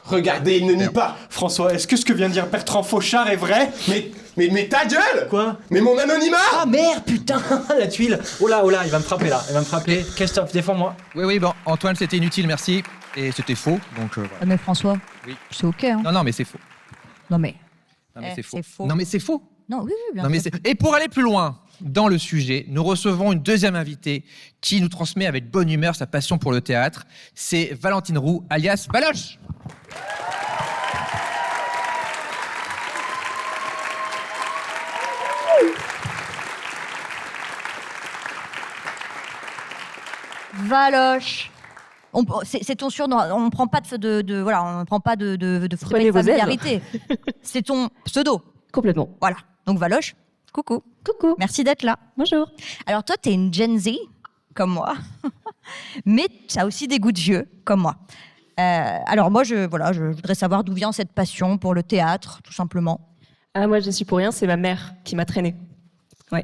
Regardez, il ne nie pas. François, est-ce que ce que vient de dire Bertrand Fauchard est vrai? Mais ta gueule! Quoi? Mais mon anonymat! Ah merde, putain, la tuile. Oh là, il va me frapper là, il va me frapper. Christophe, défends-moi. Oui, bon, Antoine, c'était inutile, merci. Et c'était faux, donc voilà. Ah, mais François, Oui. c'est ok. Hein. Non, mais c'est faux. Non mais. Non, mais Eh, c'est faux. c'est faux. Non, mais c'est faux. Non, oui, bien Non, mais sûr. Et pour aller plus loin dans le sujet, nous recevons une deuxième invitée qui nous transmet avec bonne humeur sa passion pour le théâtre. C'est Valentine Roux, alias Valoche. Valoche. C'est ton surnom. On ne prend pas voilà, on prend pas de Prenez vos aises. familiarité. C'est ton pseudo. Complètement. Voilà. Donc Valoche, coucou. Coucou. Merci d'être là. Bonjour. Alors toi, t'es une Gen Z, comme moi, mais tu as aussi des goûts de vieux, comme moi. Alors moi, je voudrais savoir d'où vient cette passion pour le théâtre, tout simplement. Ah, moi, je suis pour rien, c'est ma mère qui m'a traînée. Ouais.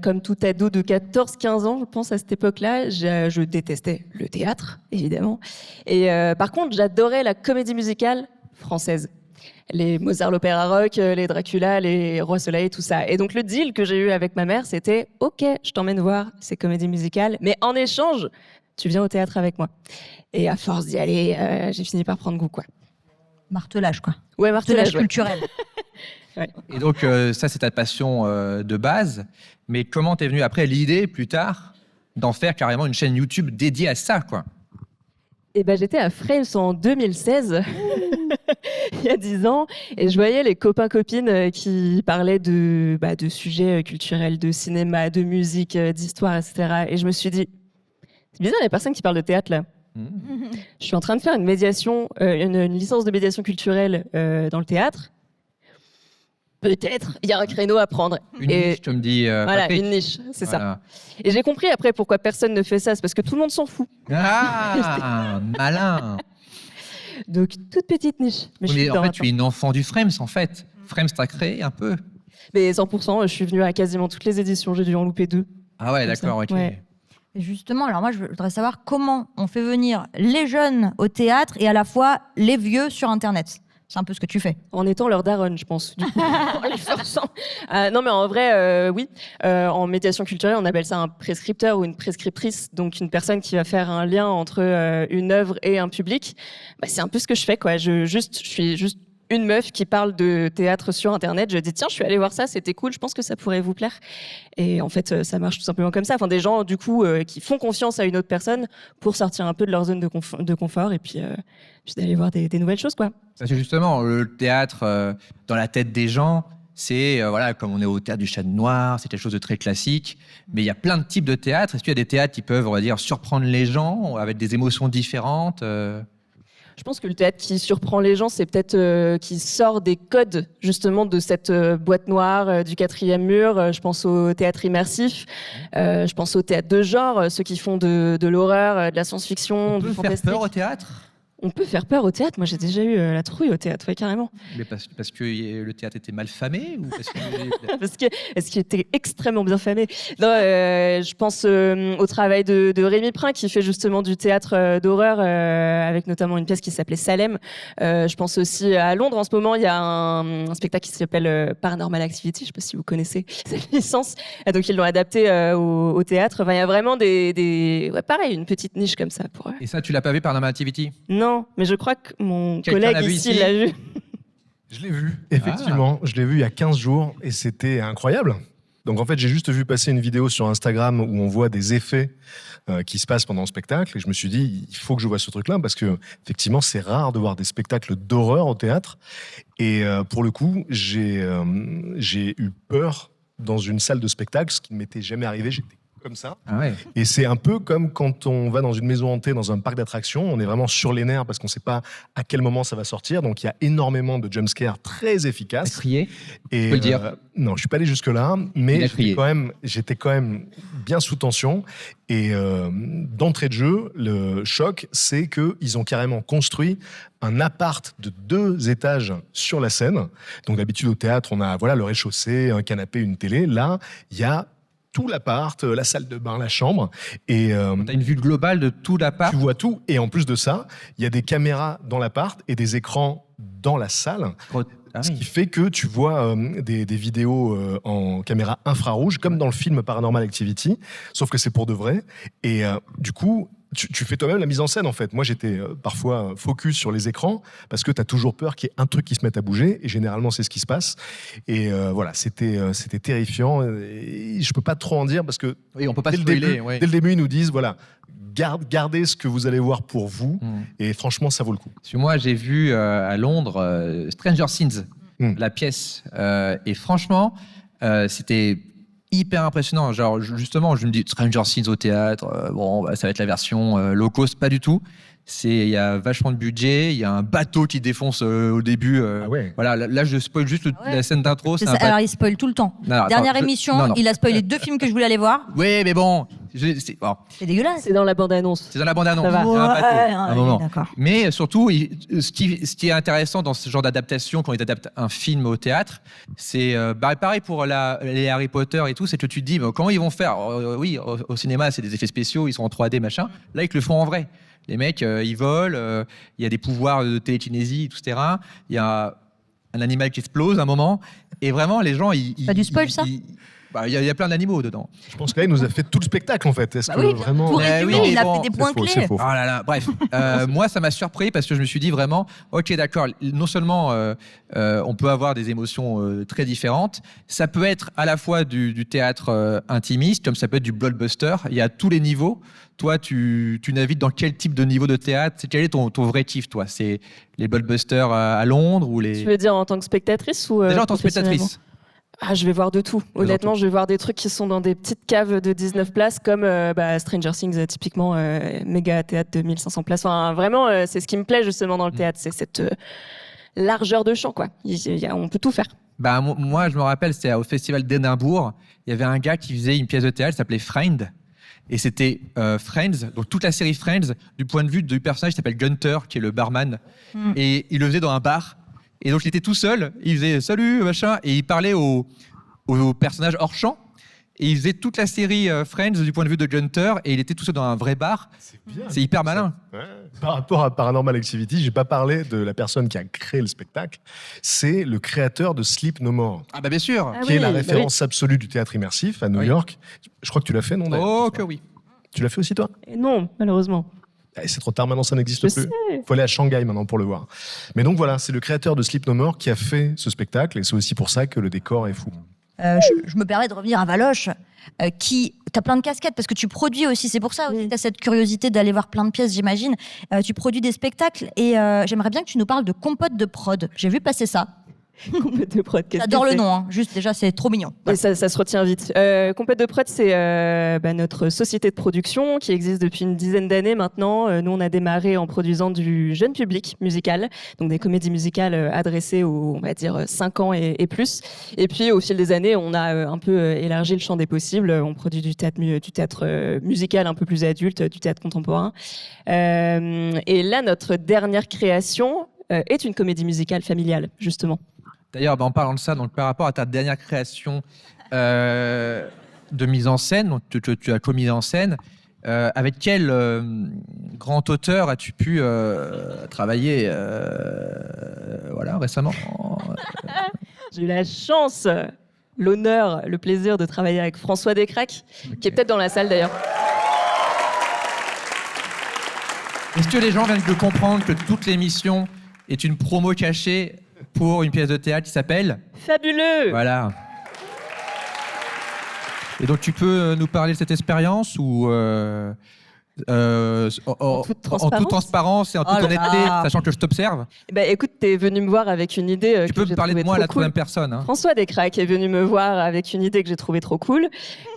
Comme tout ado de 14-15 ans, je pense, à cette époque-là, je détestais le théâtre, évidemment. Et par contre, j'adorais la comédie musicale française. Les Mozart, l'opéra rock, les Dracula, les Rois Soleil, tout ça. Et donc, le deal que j'ai eu avec ma mère, c'était « Ok, je t'emmène voir ces comédies musicales, mais en échange, tu viens au théâtre avec moi. Et à force d'y aller, j'ai fini par prendre goût, quoi. Martelage, quoi. Ouais, martelage, ouais. culturel. Et donc, ça, c'est ta passion de base. Mais comment t'es venue après l'idée, plus tard, d'en faire carrément une chaîne YouTube dédiée à ça, quoi? Et ben, j'étais à Frames en 2016, il y a 10 ans, et je voyais les copains-copines qui parlaient de sujets culturels, de cinéma, de musique, d'histoire, etc. Et je me suis dit, c'est bizarre les personnes qui parlent de théâtre, là. Je suis en train de faire une médiation, une licence de médiation culturelle dans le théâtre. Peut-être, il y a un créneau à prendre. Une niche, tu me dis. Voilà, Patrick. une niche, c'est ça. Voilà. Et j'ai compris après pourquoi personne ne fait ça, c'est parce que tout le monde s'en fout. Ah, malin. Donc, toute petite niche. Mais je suis Mais en dedans, fait, tu es une enfant du Frames, en fait. Frames, t'as créé un peu. Mais 100%, je suis venue à quasiment toutes les éditions, j'ai dû en louper 2. Ah ouais, Comme ça. d'accord, ok. Ouais. Et justement, alors moi, je voudrais savoir comment on fait venir les jeunes au théâtre et à la fois les vieux sur Internet. C'est un peu ce que tu fais. En étant leur daronne, je pense. Du coup, en les forçant. Non, mais en vrai, oui. En médiation culturelle, on appelle ça un prescripteur ou une prescriptrice. Donc, une personne qui va faire un lien entre une œuvre et un public. Bah, c'est un peu ce que je fais, quoi. Je suis juste une meuf qui parle de théâtre sur Internet. Je dis, tiens, je suis allée voir ça, c'était cool, je pense que ça pourrait vous plaire. Et en fait, ça marche tout simplement comme ça. Enfin, des gens, du coup, qui font confiance à une autre personne pour sortir un peu de leur zone de confort et puis d'aller voir des nouvelles choses, quoi. Parce que justement, le théâtre, dans la tête des gens, c'est, voilà, comme on est au théâtre du Chat Noir, c'est quelque chose de très classique. Mais il y a plein de types de théâtres. Est-ce qu'il y a des théâtres qui peuvent, on va dire, surprendre les gens avec des émotions différentes Je pense que le théâtre qui surprend les gens, c'est peut-être qui sort des codes justement de cette boîte noire du 4e mur. Je pense au théâtre immersif, je pense au théâtre de genre, ceux qui font de l'horreur, de la science-fiction, On du peut faire fantastique. peur au théâtre? On peut faire peur au théâtre. Moi, j'ai déjà eu la trouille au théâtre, ouais, carrément. Mais parce que le théâtre était mal famé ou parce que... Parce qu'il était extrêmement bien famé. Non, je pense au travail de Rémi Prin qui fait justement du théâtre d'horreur avec notamment une pièce qui s'appelait Salem. Je pense aussi à Londres en ce moment, il y a un spectacle qui s'appelle Paranormal Activity, je ne sais pas si vous connaissez cette licence. Et donc ils l'ont adapté au théâtre. Enfin, il y a vraiment ouais, pareil, une petite niche comme ça pour eux. Et ça, tu l'as pas vu, Paranormal Activity? Non, mais je crois que mon Quelqu'un collègue l'a vu ici ici l'a vu. Je l'ai vu, effectivement. Je l'ai vu il y a 15 jours et c'était incroyable. Donc en fait, j'ai juste vu passer une vidéo sur Instagram où on voit des effets qui se passent pendant le spectacle. Et je me suis dit, il faut que je vois ce truc-là parce que effectivement, c'est rare de voir des spectacles d'horreur au théâtre. Et pour le coup, j'ai eu peur dans une salle de spectacle, ce qui ne m'était jamais arrivé. J'étais comme ça. Ah ouais. Et c'est un peu comme quand on va dans une maison hantée, dans un parc d'attractions, on est vraiment sur les nerfs parce qu'on ne sait pas à quel moment ça va sortir. Donc il y a énormément de jumpscares très T'as efficaces. crié? Et, peux le dire. non, je suis pas allé jusque là, Il mais a crié. j'étais quand même bien sous tension. Et d'entrée de jeu, le choc, c'est que ils ont carrément construit un appart de 2 étages sur la scène. Donc d'habitude au théâtre, on a le rez-de-chaussée, un canapé, une télé. Là, il y a tout l'appart, la salle de bain, la chambre. Et T'as une vue globale de tout l'appart? tu vois tout. Et en plus de ça, il y a des caméras dans l'appart et des écrans dans la salle. Ah Ce oui. qui fait que tu vois des vidéos en caméra infrarouge, comme dans le film Paranormal Activity, sauf que c'est pour de vrai. Et du coup, tu fais toi-même la mise en scène, en fait. Moi, j'étais parfois focus sur les écrans, parce que tu as toujours peur qu'il y ait un truc qui se mette à bouger, et généralement, c'est ce qui se passe. Et voilà, c'était terrifiant. Et je peux pas trop en dire, parce que Oui, on peut pas dès spoiler. le début, ils nous disent, voilà, gardez ce que vous allez voir pour vous, et franchement, ça vaut le coup. Parce que moi, j'ai vu à Londres Stranger Things, la pièce. Et franchement, c'était hyper impressionnant. Genre, justement, je me dis, Stranger Things au théâtre, bon, bah, ça va être la version low cost, pas du tout. Il y a vachement de budget, il y a un bateau qui défonce au début. Ah ouais. Voilà, là, je spoil juste ouais. la scène d'intro. C'est ça. Alors, il spoil tout le temps. Non, Dernière attends, émission, non. il a spoilé 2 films que je voulais aller voir. Oui, mais bon, bon, C'est dégueulasse. C'est dans la bande-annonce. c'est dans la bande-annonce. Ça va. Il y a un bateau, Ouais, à un ouais, moment. d'accord. Mais surtout, ce qui est intéressant dans ce genre d'adaptation, quand ils adaptent un film au théâtre, c'est pareil pour les Harry Potter et tout, c'est que tu te dis, mais comment ils vont faire? Oui, au cinéma, c'est des effets spéciaux, ils sont en 3D, machin. Là, ils te le font en vrai. Les mecs, ils volent, il y a des pouvoirs de télékinésie, etc. Il y a un animal qui explose à un moment. Et vraiment, les gens... Pas du spoil, ça Bah, il y a plein d'animaux dedans. Je pense que là, il nous a fait tout le spectacle en fait. Est-ce Bah que oui, vraiment. pour résumer, oui, il a bon, fait des points c'est faux, clés. c'est faux. Oh là là, bref. Moi, ça m'a surpris parce que je me suis dit vraiment, ok, d'accord, non seulement on peut avoir des émotions très différentes, ça peut être à la fois du théâtre intimiste, comme ça peut être du blockbuster, il y a tous les niveaux. Toi, tu navigues dans quel type de niveau de théâtre? Quel est ton vrai kiff, toi? C'est les blockbusters à Londres ou les... Tu veux dire en tant que spectatrice ou Déjà en tant que professionnellement? spectatrice. Ah, je vais voir de tout. Honnêtement, je vais voir des trucs qui sont dans des petites caves de 19 places, comme Stranger Things, typiquement, méga théâtre de 1500 places. Enfin, vraiment, c'est ce qui me plaît justement dans le théâtre, c'est cette largeur de champ, quoi. On peut tout faire. Bah, moi, je me rappelle, c'était au festival d'Édimbourg. Il y avait un gars qui faisait une pièce de théâtre qui s'appelait Friend. Et c'était Friends, donc toute la série Friends, du point de vue du personnage qui s'appelle Gunter, qui est le barman. Et il le faisait dans un bar. Et donc il était tout seul, il faisait salut, machin, et il parlait aux personnages hors champ. Et il faisait toute la série Friends du point de vue de Gunter, et il était tout seul dans un vrai bar. C'est hyper malin. Ouais. Par rapport à Paranormal Activity, j'ai pas parlé de la personne qui a créé le spectacle. C'est le créateur de Sleep No More, Ah bah bien sûr. Ah qui est oui, la bah référence absolue du théâtre immersif à New Oui. York. Je crois que tu l'as fait, non d'ailleurs, Oh ce que soir oui. Tu l'as fait aussi, toi? Et non, malheureusement. Eh, c'est trop tard, maintenant ça n'existe Je plus. sais. Il faut aller à Shanghai maintenant pour le voir. Mais donc voilà, c'est le créateur de Sleep No More qui a fait ce spectacle, et c'est aussi pour ça que le décor est fou. Je me permets de revenir à Valoche, qui... T'as plein de casquettes, parce que tu produis aussi, c'est pour ça aussi que t'as cette curiosité d'aller voir plein de pièces, j'imagine. Tu produis des spectacles, et j'aimerais bien que tu nous parles de Compote de prod. J'ai vu passer ça. Complète de prod. qu'est-ce J'adore que le c'est nom, hein. Juste déjà, c'est trop mignon. Et ça se retient vite. Complète de prod, c'est notre société de production qui existe depuis une dizaine d'années maintenant. Nous, on a démarré en produisant du jeune public musical, donc des comédies musicales adressées aux, on va dire, 5 ans et plus. Et puis, au fil des années, on a un peu élargi le champ des possibles. On produit du théâtre musical un peu plus adulte, du théâtre contemporain. Et là, notre dernière création est une comédie musicale familiale, justement. D'ailleurs, en parlant de ça, donc, par rapport à ta dernière création de mise en scène, donc, tu as commis en scène, avec quel grand auteur as-tu pu travailler voilà, récemment? J'ai eu la chance, l'honneur, le plaisir de travailler avec François Descraques, qui est peut-être dans la salle d'ailleurs. Est-ce que les gens viennent de comprendre que toute l'émission est une promo cachée pour une pièce de théâtre qui s'appelle Fabuleux. Voilà. Et donc tu peux nous parler de cette expérience ou en toute transparence et en toute Oh là honnêteté, là. sachant que je t'observe. Bah écoute, t'es venu me voir avec une idée. Tu que peux j'ai me parler de trouvée moi à trop la cool. troisième personne. Hein. François Descraques est venu me voir avec une idée que j'ai trouvée trop cool,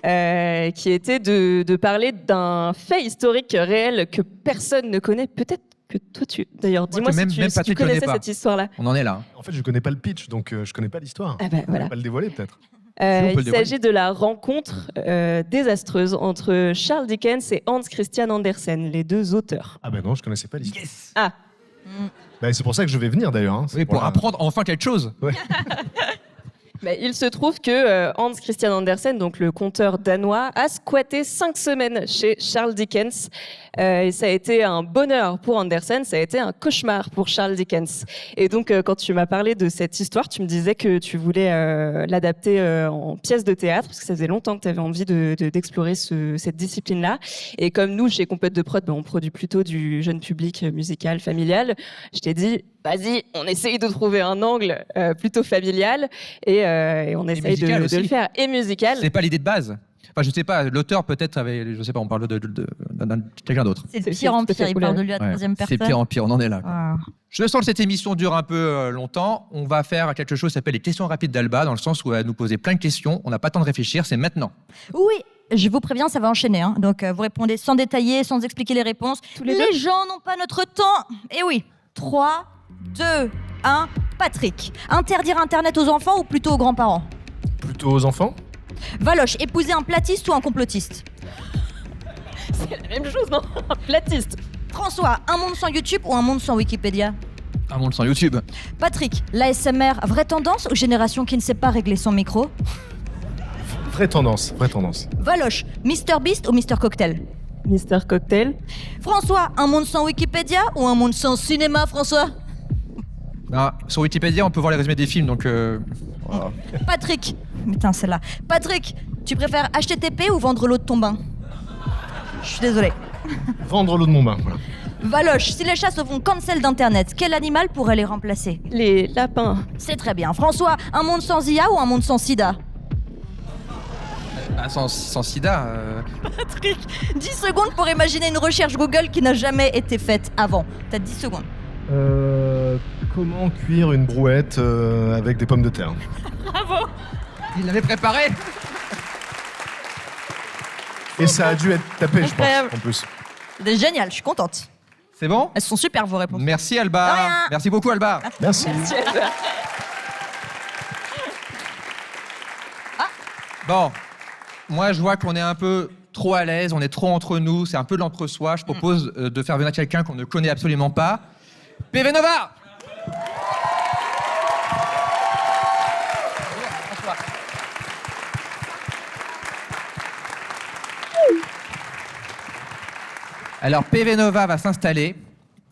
qui était de parler d'un fait historique réel que personne ne connaît. Peut-être que toi, d'ailleurs, dis-moi que même si tu Patrick connaît connaissais pas. cette histoire-là. On en est là. En fait, je connais pas le pitch, donc je connais pas l'histoire. Ah bah, On voilà. va pas le dévoiler peut-être. on peut le Il dévoiler. s'agit de la rencontre désastreuse entre Charles Dickens et Hans Christian Andersen, les deux auteurs. Ah ben non, je connaissais pas l'histoire. Ah, Bah, c'est pour ça que je vais venir d'ailleurs. Hein. C'est Oui, pour la- apprendre enfin quelque chose. Ouais. mais il se trouve que Hans Christian Andersen, donc le conteur danois, a squatté 5 semaines chez Charles Dickens. Et ça a été un bonheur pour Andersen, ça a été un cauchemar pour Charles Dickens. Et donc, quand tu m'as parlé de cette histoire, tu me disais que tu voulais l'adapter en pièce de théâtre, parce que ça faisait longtemps que tu avais envie d'explorer cette discipline-là. Et comme nous, chez Complète de Prod, on produit plutôt du jeune public musical, familial, je t'ai dit, vas-y, on essaye de trouver un angle plutôt familial et on essaye musical de aussi. le faire. Et musical. C'est pas l'idée de base. Enfin, je sais pas, l'auteur peut-être avait, je sais pas, on parle de quelqu'un d'autre. C'est de C'est pire en pire, il spectaculaire. parle de lui à la Ouais, troisième personne. c'est pire en pire, on en est là. quoi. Ah. Je sens que cette émission dure un peu longtemps. On va faire quelque chose qui s'appelle les questions rapides d'Alba, dans le sens où elle va nous poser plein de questions. On n'a pas le temps de réfléchir, c'est maintenant. Oui, je vous préviens, ça va enchaîner. Hein. Donc, vous répondez sans détailler, sans expliquer les réponses. les Les gens n'ont pas notre temps. Et oui, 3, 2, 1, Patrick. Interdire Internet aux enfants ou plutôt aux grands-parents? Plutôt aux enfants. Valoche, épouser un platiste ou un complotiste? C'est la même chose, non? Un platiste. François, un monde sans YouTube ou un monde sans Wikipédia? Un monde sans YouTube. Patrick, l'ASMR, vraie tendance ou génération qui ne sait pas régler son micro? Vraie tendance, vraie tendance. Valoche, Mr Beast ou Mr Cocktail? Mister Cocktail. François, un monde sans Wikipédia ou un monde sans cinéma, François? Ah, sur Wikipédia, on peut voir les résumés des films, donc... voilà. Patrick, Putain, celle-là. Patrick, tu préfères HTTP ou vendre l'eau de ton bain? Je suis désolée. Vendre l'eau de mon bain. Voilà. Valoche, si les chats se font cancel d'internet, quel animal pourrait les remplacer? Les lapins. C'est très bien. François, un monde sans IA ou un monde sans sida? Ah, sans sida. Patrick, 10 secondes pour imaginer une recherche Google qui n'a jamais été faite avant. T'as 10 secondes. Comment cuire une brouette avec des pommes de terre? Bravo. Il l'avait préparé. Et ça a dû être tapé, je Incroyable. pense, en plus. C'est génial, je suis contente. C'est bon? Elles sont super vos réponses. Merci De rien. Alba. Merci beaucoup Alba. Merci. Bon, moi je vois qu'on est un peu trop à l'aise, on est trop entre nous, c'est un peu de l'entre-soi. Je propose de faire venir quelqu'un qu'on ne connaît absolument pas. PV Nova. Alors PV Nova va s'installer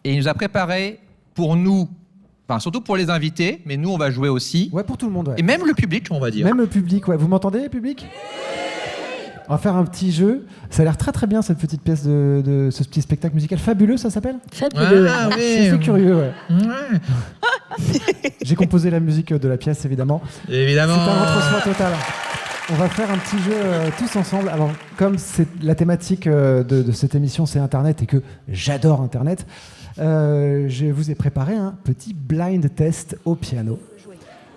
et il nous a préparé pour nous, enfin surtout pour les invités, mais nous on va jouer aussi. Ouais, pour tout le monde, ouais. Et même le public, on va dire. Même le public, ouais. Vous m'entendez, public? On va faire un petit jeu. Ça a l'air très très bien cette petite pièce de ce petit spectacle musical fabuleux, ça s'appelle? Fabuleux. Ah Je oui. suis curieux, ouais. Ouais. J'ai composé la musique de la pièce, évidemment. Évidemment. C'est un entre-soi total. On va faire un petit jeu tous ensemble. Alors, comme c'est la thématique de cette émission, c'est Internet et que j'adore Internet, je vous ai préparé un petit blind test au piano.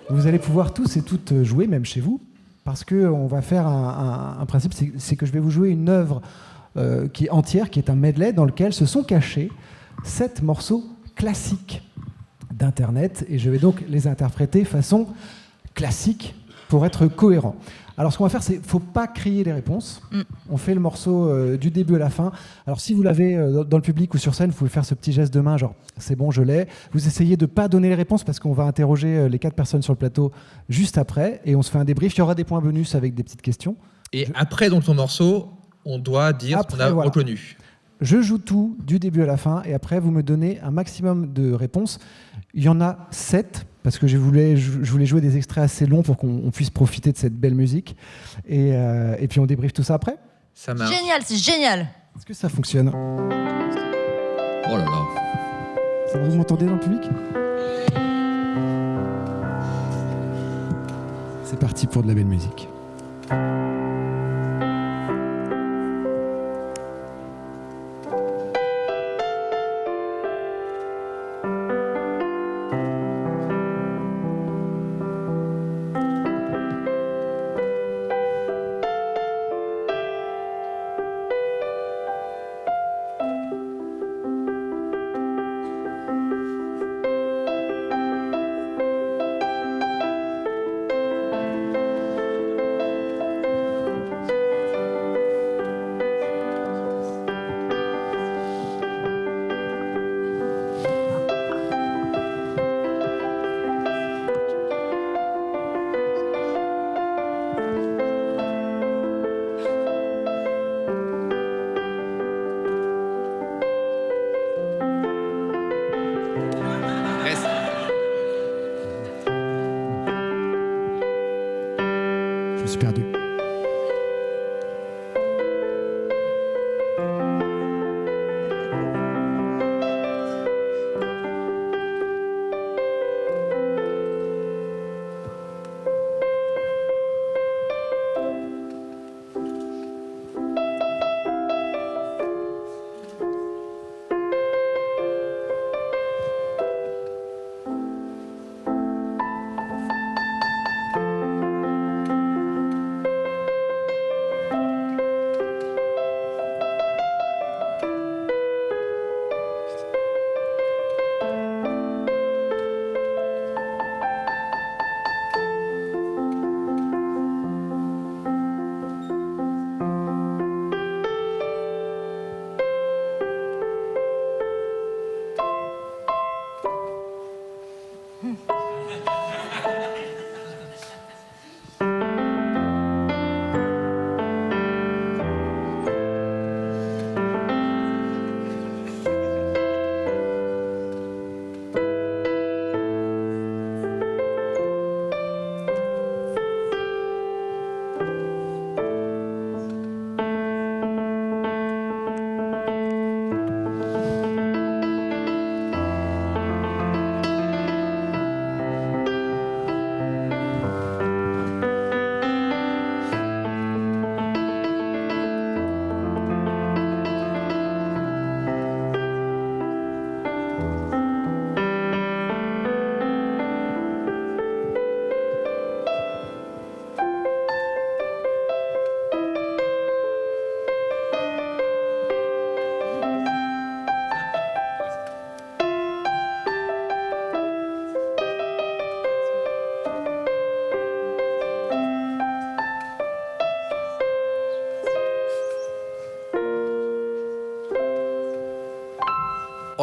Vous allez pouvoir tous et toutes jouer, même chez vous, parce qu'on va faire un principe, c'est que je vais vous jouer une œuvre qui est entière, qui est un medley dans lequel se sont cachés 7 morceaux classiques d'Internet, et je vais donc les interpréter façon classique pour être cohérent. Alors ce qu'on va faire, c'est faut pas crier les réponses. On fait le morceau du début à la fin. Alors si vous l'avez dans le public ou sur scène, vous pouvez faire ce petit geste de main, genre c'est bon, je l'ai. Vous essayez de pas donner les réponses parce qu'on va interroger les 4 personnes sur le plateau juste après, et on se fait un débrief. Il y aura des points bonus avec des petites questions. Et après, dans ton morceau, on doit dire ce qu'on a Voilà. reconnu. Je joue tout du début à la fin, et après vous me donnez un maximum de réponses. Il y en a 7, parce que je voulais jouer des extraits assez longs pour qu'on puisse profiter de cette belle musique. Et puis on débriefe tout ça après. Ça marche. Génial, c'est génial. Est-ce que ça fonctionne? Oh là là. Ça va, vous m'entendez dans le public? C'est parti pour de la belle musique.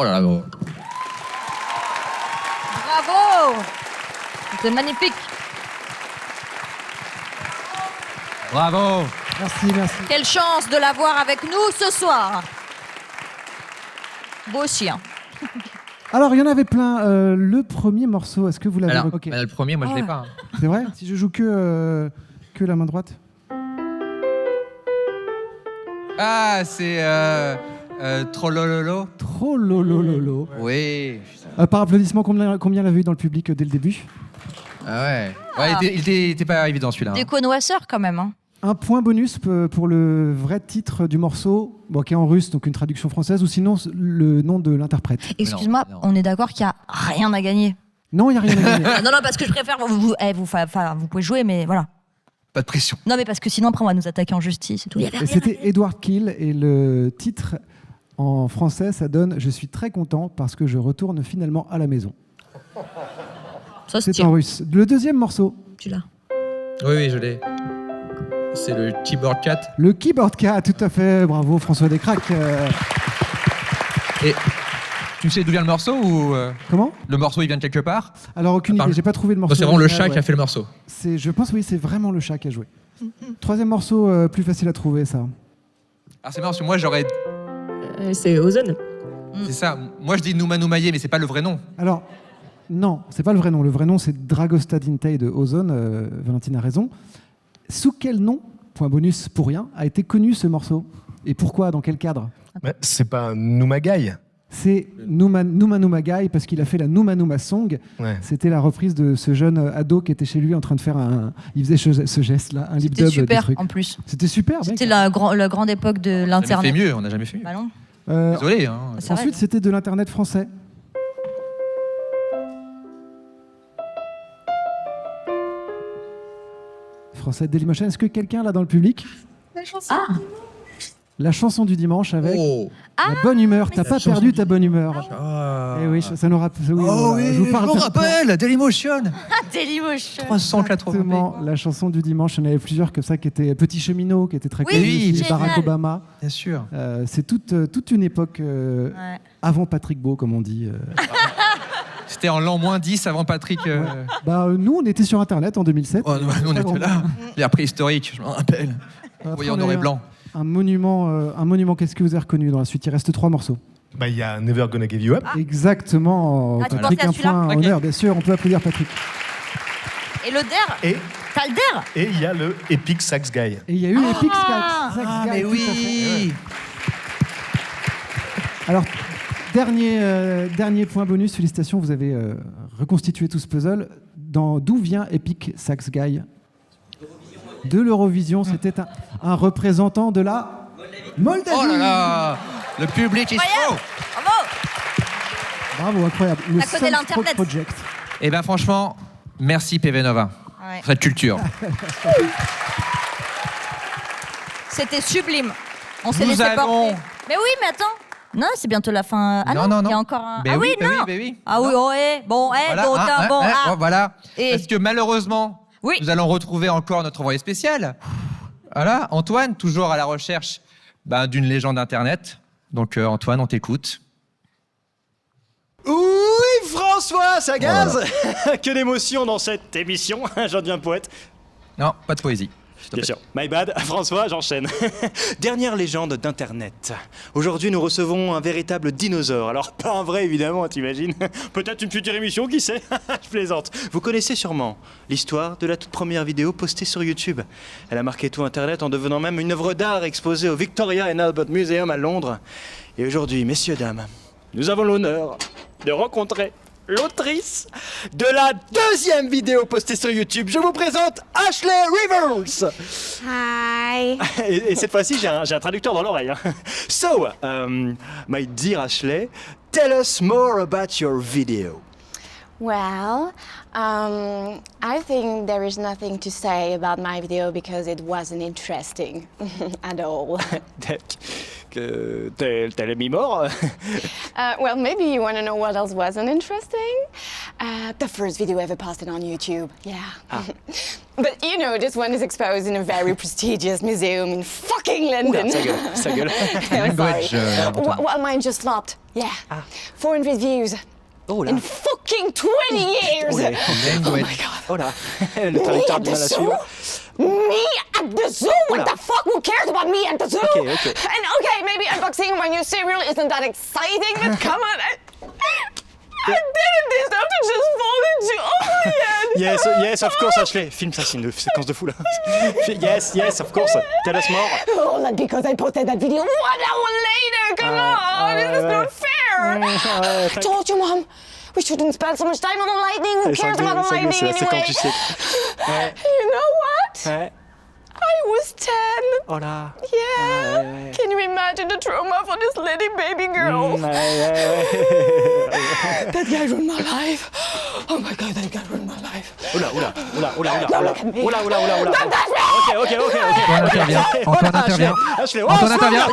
Oh là là, gros. Bravo. C'était magnifique. Bravo. Merci. Quelle chance de l'avoir avec nous ce soir. Beau chien. Alors, il y en avait plein. Le premier morceau, est-ce que vous l'avez Alors, Ok. le premier, moi, je l'ai pas. hein. C'est vrai? Si je joue que la main droite? Ah, c'est Trollololo. Trollolololo. Oui. Par applaudissement, combien l'avez eu dans le public dès le début? Ah ouais. Il était pas évident celui-là. Des hein. connoisseurs quand même. Hein. Un point bonus pour le vrai titre du morceau, qui est en russe, donc une traduction française, ou sinon le nom de l'interprète. Excuse-moi, non. on est d'accord qu'il n'y a rien à gagner. Non, il n'y a rien à gagner. Non, parce que je préfère. Vous pouvez jouer, mais voilà. Pas de pression. Non, mais parce que sinon, après, on va nous attaquer en justice et tout. Il y avait Et rien. c'était Edward Kill, et le titre en français, ça donne « Je suis très content parce que je retourne finalement à la maison Ça, ». C'est tire. en russe. Le deuxième morceau, Tu l'as. Oui, je l'ai. C'est le Keyboard Cat. le Keyboard Cat, tout à fait, bravo François Descraques. Et tu sais d'où vient le morceau ou Comment? le morceau il vient de quelque part? Alors aucune idée, j'ai pas trouvé le morceau. C'est vraiment le original, chat qui a fait le morceau. Je pense oui, c'est vraiment le chat qui a joué. Troisième morceau, plus facile à trouver ça. Ah c'est marrant parce que moi j'aurais... C'est Ozone. C'est ça. Moi je dis Nouma Noumaye mais c'est pas le vrai nom. Alors, non, c'est pas le vrai nom. Le vrai nom, c'est Dragostad Intei de Ozone. Valentine a raison. Sous quel nom, point bonus pour rien, a été connu ce morceau? Et pourquoi? Dans quel cadre? C'est pas Noumagai. C'est Nouma Noumagai, parce qu'il a fait la Nouma Nouma Song. Ouais. C'était la reprise de ce jeune ado qui était chez lui en train de faire il faisait ce geste-là, un lip C'était dub. super des trucs. en plus. C'était super. mec. C'était la grande époque de On a jamais fait l'internet. mieux, on n'a jamais fait mieux. Bah non. Désolé. Hein. C'est vrai. Ensuite, c'était de l'internet français. Français Dailymotion. Est-ce que quelqu'un là dans le public? Ah, La chanson du dimanche avec Oh. la bonne humeur. T'as pas perdu ta bonne humeur. Ah. Eh oui, ça nous rappelle. Oui, Oh voilà, oui, je vous parle je me de- rappelle, Dailymotion. Dailymotion. 380 Exactement, la chanson du dimanche. Il y en avait plusieurs comme ça qui étaient Petit Cheminot, qui était très Oui, connu, oui, aussi, génial. Barack Obama. Bien sûr. C'est toute une époque Ouais. avant Patrick Beau, comme on dit. C'était en l'an -10 avant Patrick. Nous, on était sur Internet en 2007. Oh, nous on était là. L'ère préhistorique, je m'en rappelle. Après, Oui, en on a noir eu et blanc. Un monument. Qu'est-ce que vous avez reconnu dans la suite? Il reste 3 morceaux. Il y a Never Gonna Give You Up. Exactement. Ah, tu Patrick, pensais à un celui-là point Ok. honneur, bien sûr. On peut applaudir Patrick. Et le der Et T'as le der et il y a le Epic Sax Guy. Et il y a eu Epic Sax Ah, Guy, mais tout à oui. fait. Alors, dernier point bonus. Félicitations, vous avez reconstitué tout ce puzzle. D'où vient Epic Sax Guy? De l'Eurovision. C'était un représentant de la Moldavie. Oh là là. Le public est chaud. Bravo. Bravo, incroyable. Le T'as codé Sunstroke l'Internet. Project. Eh ben franchement, merci PV Nova Ouais. pour cette culture. C'était sublime. On s'est Nous laissé allons- porter. Mais oui, mais attends. Non, c'est bientôt la fin. Ah non, il y a encore un. Ben ah oui, ben non. ben oui. Ah oui, Non. oh, bon, Voilà, donc, hein, bon, hein, ah. oh, voilà. Et- Parce que malheureusement, Oui. nous allons retrouver encore notre envoyé spécial. Voilà, Antoine, toujours à la recherche d'une légende Internet. Donc Antoine, on t'écoute. Oui, François, ça gaz. Que d'émotion dans cette émission. J'en deviens poète. Non, pas de poésie. s'il te Bien plaît. sûr. My bad. François, j'enchaîne. Dernière légende d'Internet. Aujourd'hui, nous recevons un véritable dinosaure. Alors, pas un vrai, évidemment, t'imagines. Peut-être une future émission, qui sait. Je plaisante. Vous connaissez sûrement l'histoire de la toute première vidéo postée sur YouTube. Elle a marqué tout Internet en devenant même une œuvre d'art exposée au Victoria and Albert Museum à Londres. Et aujourd'hui, messieurs, dames, nous avons l'honneur de rencontrer l'autrice de la deuxième vidéo postée sur YouTube. Je vous présente Ashley Rivers. Hi. Et cette fois-ci, j'ai un traducteur dans l'oreille. Hein. So, my dear Ashley, tell us more about your video. Well, I think there is nothing to say about my video because it wasn't interesting at all. T'es mi-mort. Well, maybe you want to know what else wasn't interesting? The first video ever posted on YouTube, yeah. But you know, this one is exposed in a very prestigious museum in fucking London. Oula, sa gueule. I'm Language, sorry. Well, mine just flopped. Yeah. 400 views. Oh là. In fucking 20 years! Oh, les- Oh my god. Oh là. Le traducteur a du mal à suivre. Me at the zoo? What the fuck? Who cares about me at the zoo? Okay. And okay, maybe unboxing my new cereal isn't that exciting, but come on. I didn't deserve to just fall into. Oh my god! Yes, of course, Ashley. Filme ça, c'est une séquence de fou là. Yes, of course. Tell us more. Oh, not because I posted that video 1 hour later. Come on, this is not fair. I told you, Mom. We shouldn't spend so much time on the lightning. Who cares about the lightning C'est la séquence anyway? du siècle. Ouais. You know what? Ouais. I was 10. Oh là. Yeah. Ouais. Can you imagine the trauma for this little baby girl? Ouais. That guy ruined my life. Oh my god, that guy ruined my life. Oula. Don't look at me. Oula. Don't touch me! Ok. Antoine intervient. Antoine intervient. Ashley, Antoine intervient.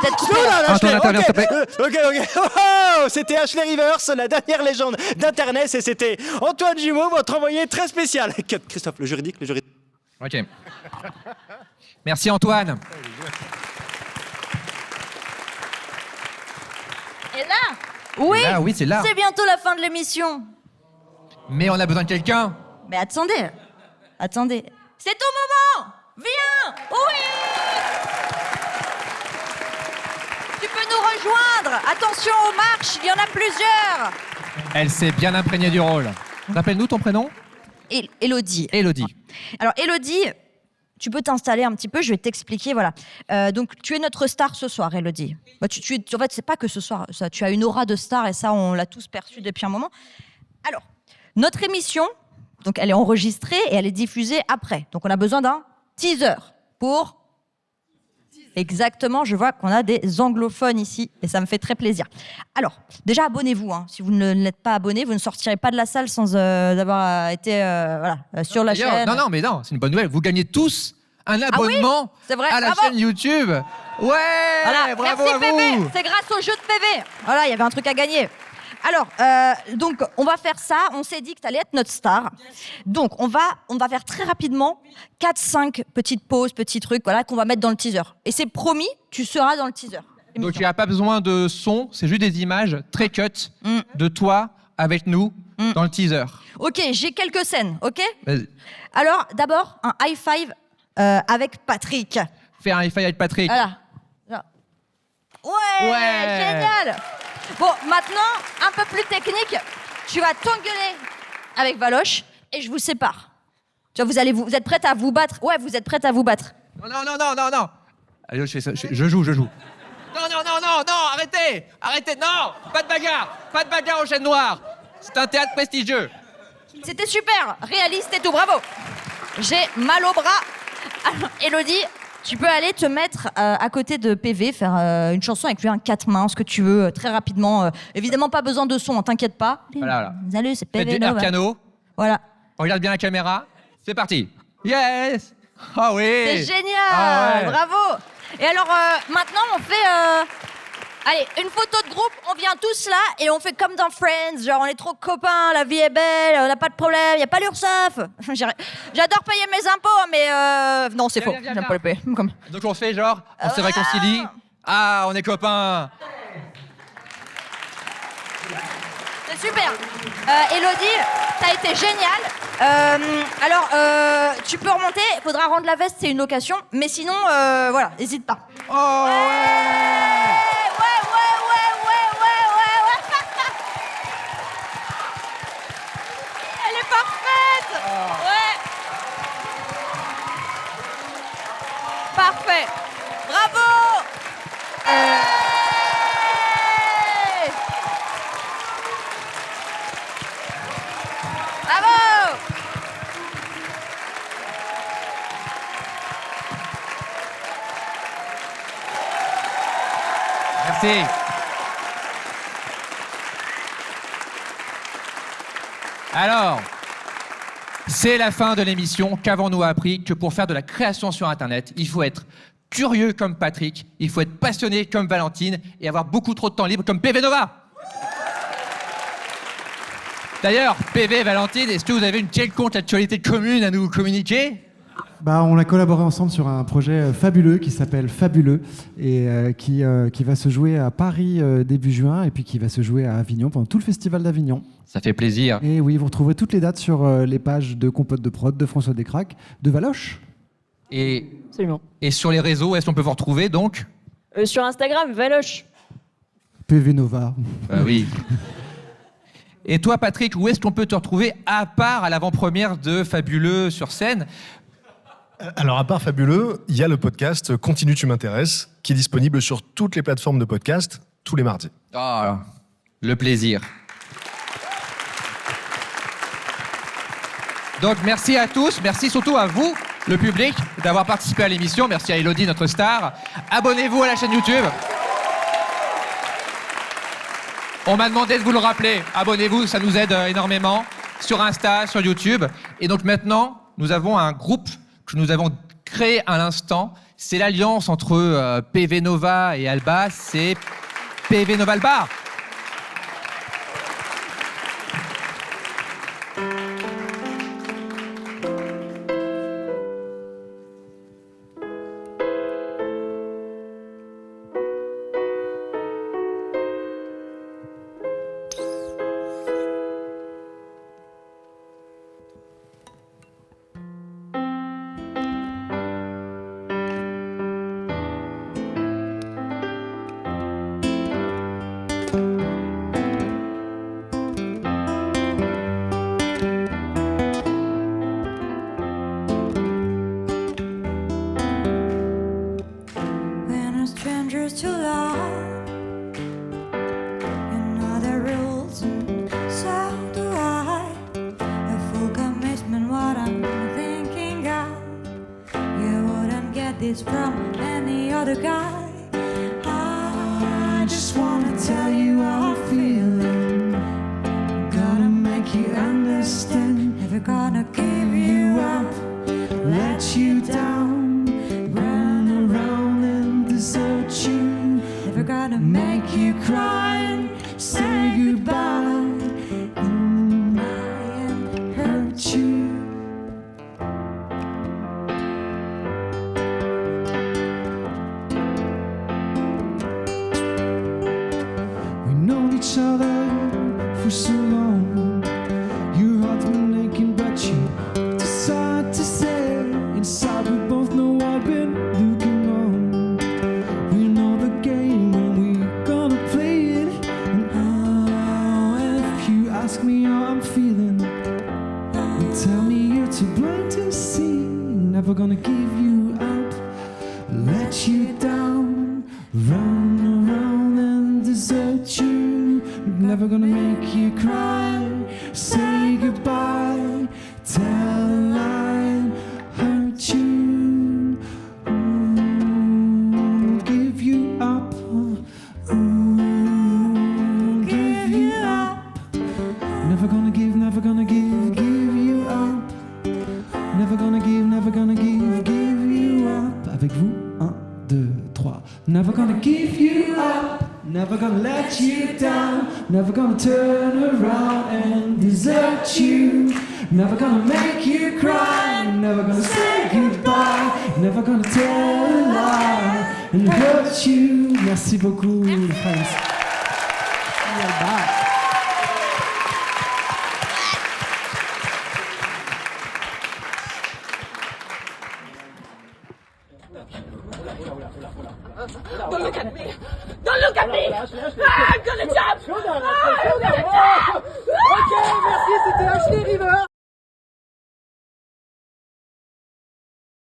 Ashley, Antoine intervient, s'il te plaît. Ok. Oh, c'était Ashley Rivers, la dernière légende d'Internet, et c'était Antoine Jumeau, votre envoyé très spécial. Christophe, le juridique. Ok. Merci Antoine. Et là, oui, Là, oui, c'est là. c'est bientôt la fin de l'émission. Mais on a besoin de quelqu'un. Mais attendez, c'est ton moment. Viens, oui. Tu peux nous rejoindre. Attention aux marches, il y en a plusieurs. Elle s'est bien imprégnée du rôle. Rappelle-nous ton prénom. Élodie. Élodie. Alors Élodie, tu peux t'installer un petit peu, je vais t'expliquer, voilà. Donc tu es notre star ce soir, Élodie. Bah, en fait, c'est pas que ce soir, ça, tu as une aura de star et ça, on l'a tous perçu depuis un moment. Alors, notre émission, donc elle est enregistrée et elle est diffusée après. Donc on a besoin d'un teaser pour... Exactement, je vois qu'on a des anglophones ici et ça me fait très plaisir. Alors, déjà abonnez-vous. Hein. Si vous ne l'êtes pas abonné, vous ne sortirez pas de la salle sans avoir été sur la D'ailleurs, chaîne. Non, c'est une bonne nouvelle. Vous gagnez tous un abonnement c'est vrai, à la bravo. chaîne YouTube. Ouais, Voilà, bravo merci à PV, vous. c'est grâce au jeu de PV. Voilà, il y avait un truc à gagner. Alors, donc, on va faire ça. On s'est dit que tu allais être notre star. Donc, on va faire très rapidement 4-5 petites pauses, petits trucs, voilà, qu'on va mettre dans le teaser. Et c'est promis, tu seras dans le teaser. Donc il n'y a pas besoin de son, c'est juste des images très cut de toi avec nous dans le teaser. Ok, j'ai quelques scènes, ok? Vas-y. Alors, d'abord, un high five avec Patrick. Fais un high five avec Patrick. Voilà. Ouais, génial. Bon, maintenant, un peu plus technique, tu vas t'engueuler avec Valoche et je vous sépare. Tu vois, vous êtes prête à vous battre? Ouais, vous êtes prête à vous battre. Non. Allez, je fais ça, je joue. Non, arrêtez, non, pas de bagarre aux chaînes noires. C'est un théâtre prestigieux. C'était super, réaliste et tout, bravo. J'ai mal au bras. Alors, Élodie, tu peux aller te mettre à côté de PV, faire une chanson avec lui, un 4 mains, ce que tu veux, très rapidement. Évidemment, pas besoin de son, t'inquiète pas. Voilà. Salut, c'est Faites PV. du air piano. Voilà. Regarde bien la caméra. C'est parti. Yes. Ah oui. C'est génial, Ah ouais. bravo. Et alors, maintenant, on fait... Allez, une photo de groupe, on vient tous là et on fait comme dans Friends, genre on est trop copains, la vie est belle, on n'a pas de problème, il n'y a pas l'URSSAF. J'adore payer mes impôts, mais non, c'est faux, Viens. j'aime pas les payer. Comme... Donc on fait genre, on se réconcilie. Ah, on est copains. C'est super. Élodie, t'as été géniale. Alors, tu peux remonter, il faudra rendre la veste, c'est une location, mais sinon, voilà, n'hésite pas. Oh ouais. Elle est parfaite. Ouais. Parfait. Bravo. Bravo. Merci. Alors, c'est la fin de l'émission. Qu'avons-nous appris? Que pour faire de la création sur Internet, il faut être curieux comme Patrick, il faut être passionné comme Valentine et avoir beaucoup trop de temps libre comme PV Nova. D'ailleurs, PV et Valentine, est-ce que vous avez une quelconque actualité commune à nous communiquer? On a collaboré ensemble sur un projet fabuleux qui s'appelle Fabuleux et qui va se jouer à Paris début juin et puis qui va se jouer à Avignon pendant tout le festival d'Avignon. Ça fait plaisir. Et oui, vous retrouverez toutes les dates sur les pages de Compote de Prod, de François Descraques, de Valoche. Absolument. Et sur les réseaux, est-ce qu'on peut vous retrouver donc Sur Instagram, Valoche. PV Nova. Oui. Et toi, Patrick, où est-ce qu'on peut te retrouver à part à l'avant-première de Fabuleux sur scène? Alors, à part Fabuleux, il y a le podcast Continue, tu m'intéresses, qui est disponible sur toutes les plateformes de podcast tous les mardis. Ah, le plaisir. Donc, merci à tous. Merci surtout à vous, le public, d'avoir participé à l'émission. Merci à Elodie, notre star. Abonnez-vous à la chaîne YouTube. On m'a demandé de vous le rappeler. Abonnez-vous, ça nous aide énormément. Sur Insta, sur YouTube. Et donc maintenant, nous avons un groupe que nous avons créé à l'instant. C'est l'alliance entre PV Nova et Alba. C'est PV Nova Alba. This from any other guy. I just wanna tell you how I'm feeling. Gotta make you understand. Never gonna give you up, let you down, run around and desert you. Never gonna make you cry and say goodbye and lie and hurt you. Each other for so long. Your heart's been aching, but you decide to say inside we both know I've been looking on. We know the game and we're gonna play it. And if you ask me how I'm feeling, you tell me you're too blind to see. Never gonna give you up, let you down, run around and desert you. Never gonna make you cry, say goodbye, tell a lie, hurt you, give you up, give you up. Never gonna give you up. Never gonna give you up. Avec vous, 1, 2, 3. Never gonna give you up. Never gonna let you down, never gonna turn around and desert you. Never gonna make you cry, never gonna say goodbye, never gonna tell a lie and hurt you. Merci beaucoup, les friends. Don't look at me! Don't look at me! Ah, I'm gonna jump! Ah, I'm gonna jump! Ok, merci, c'était Ashley River.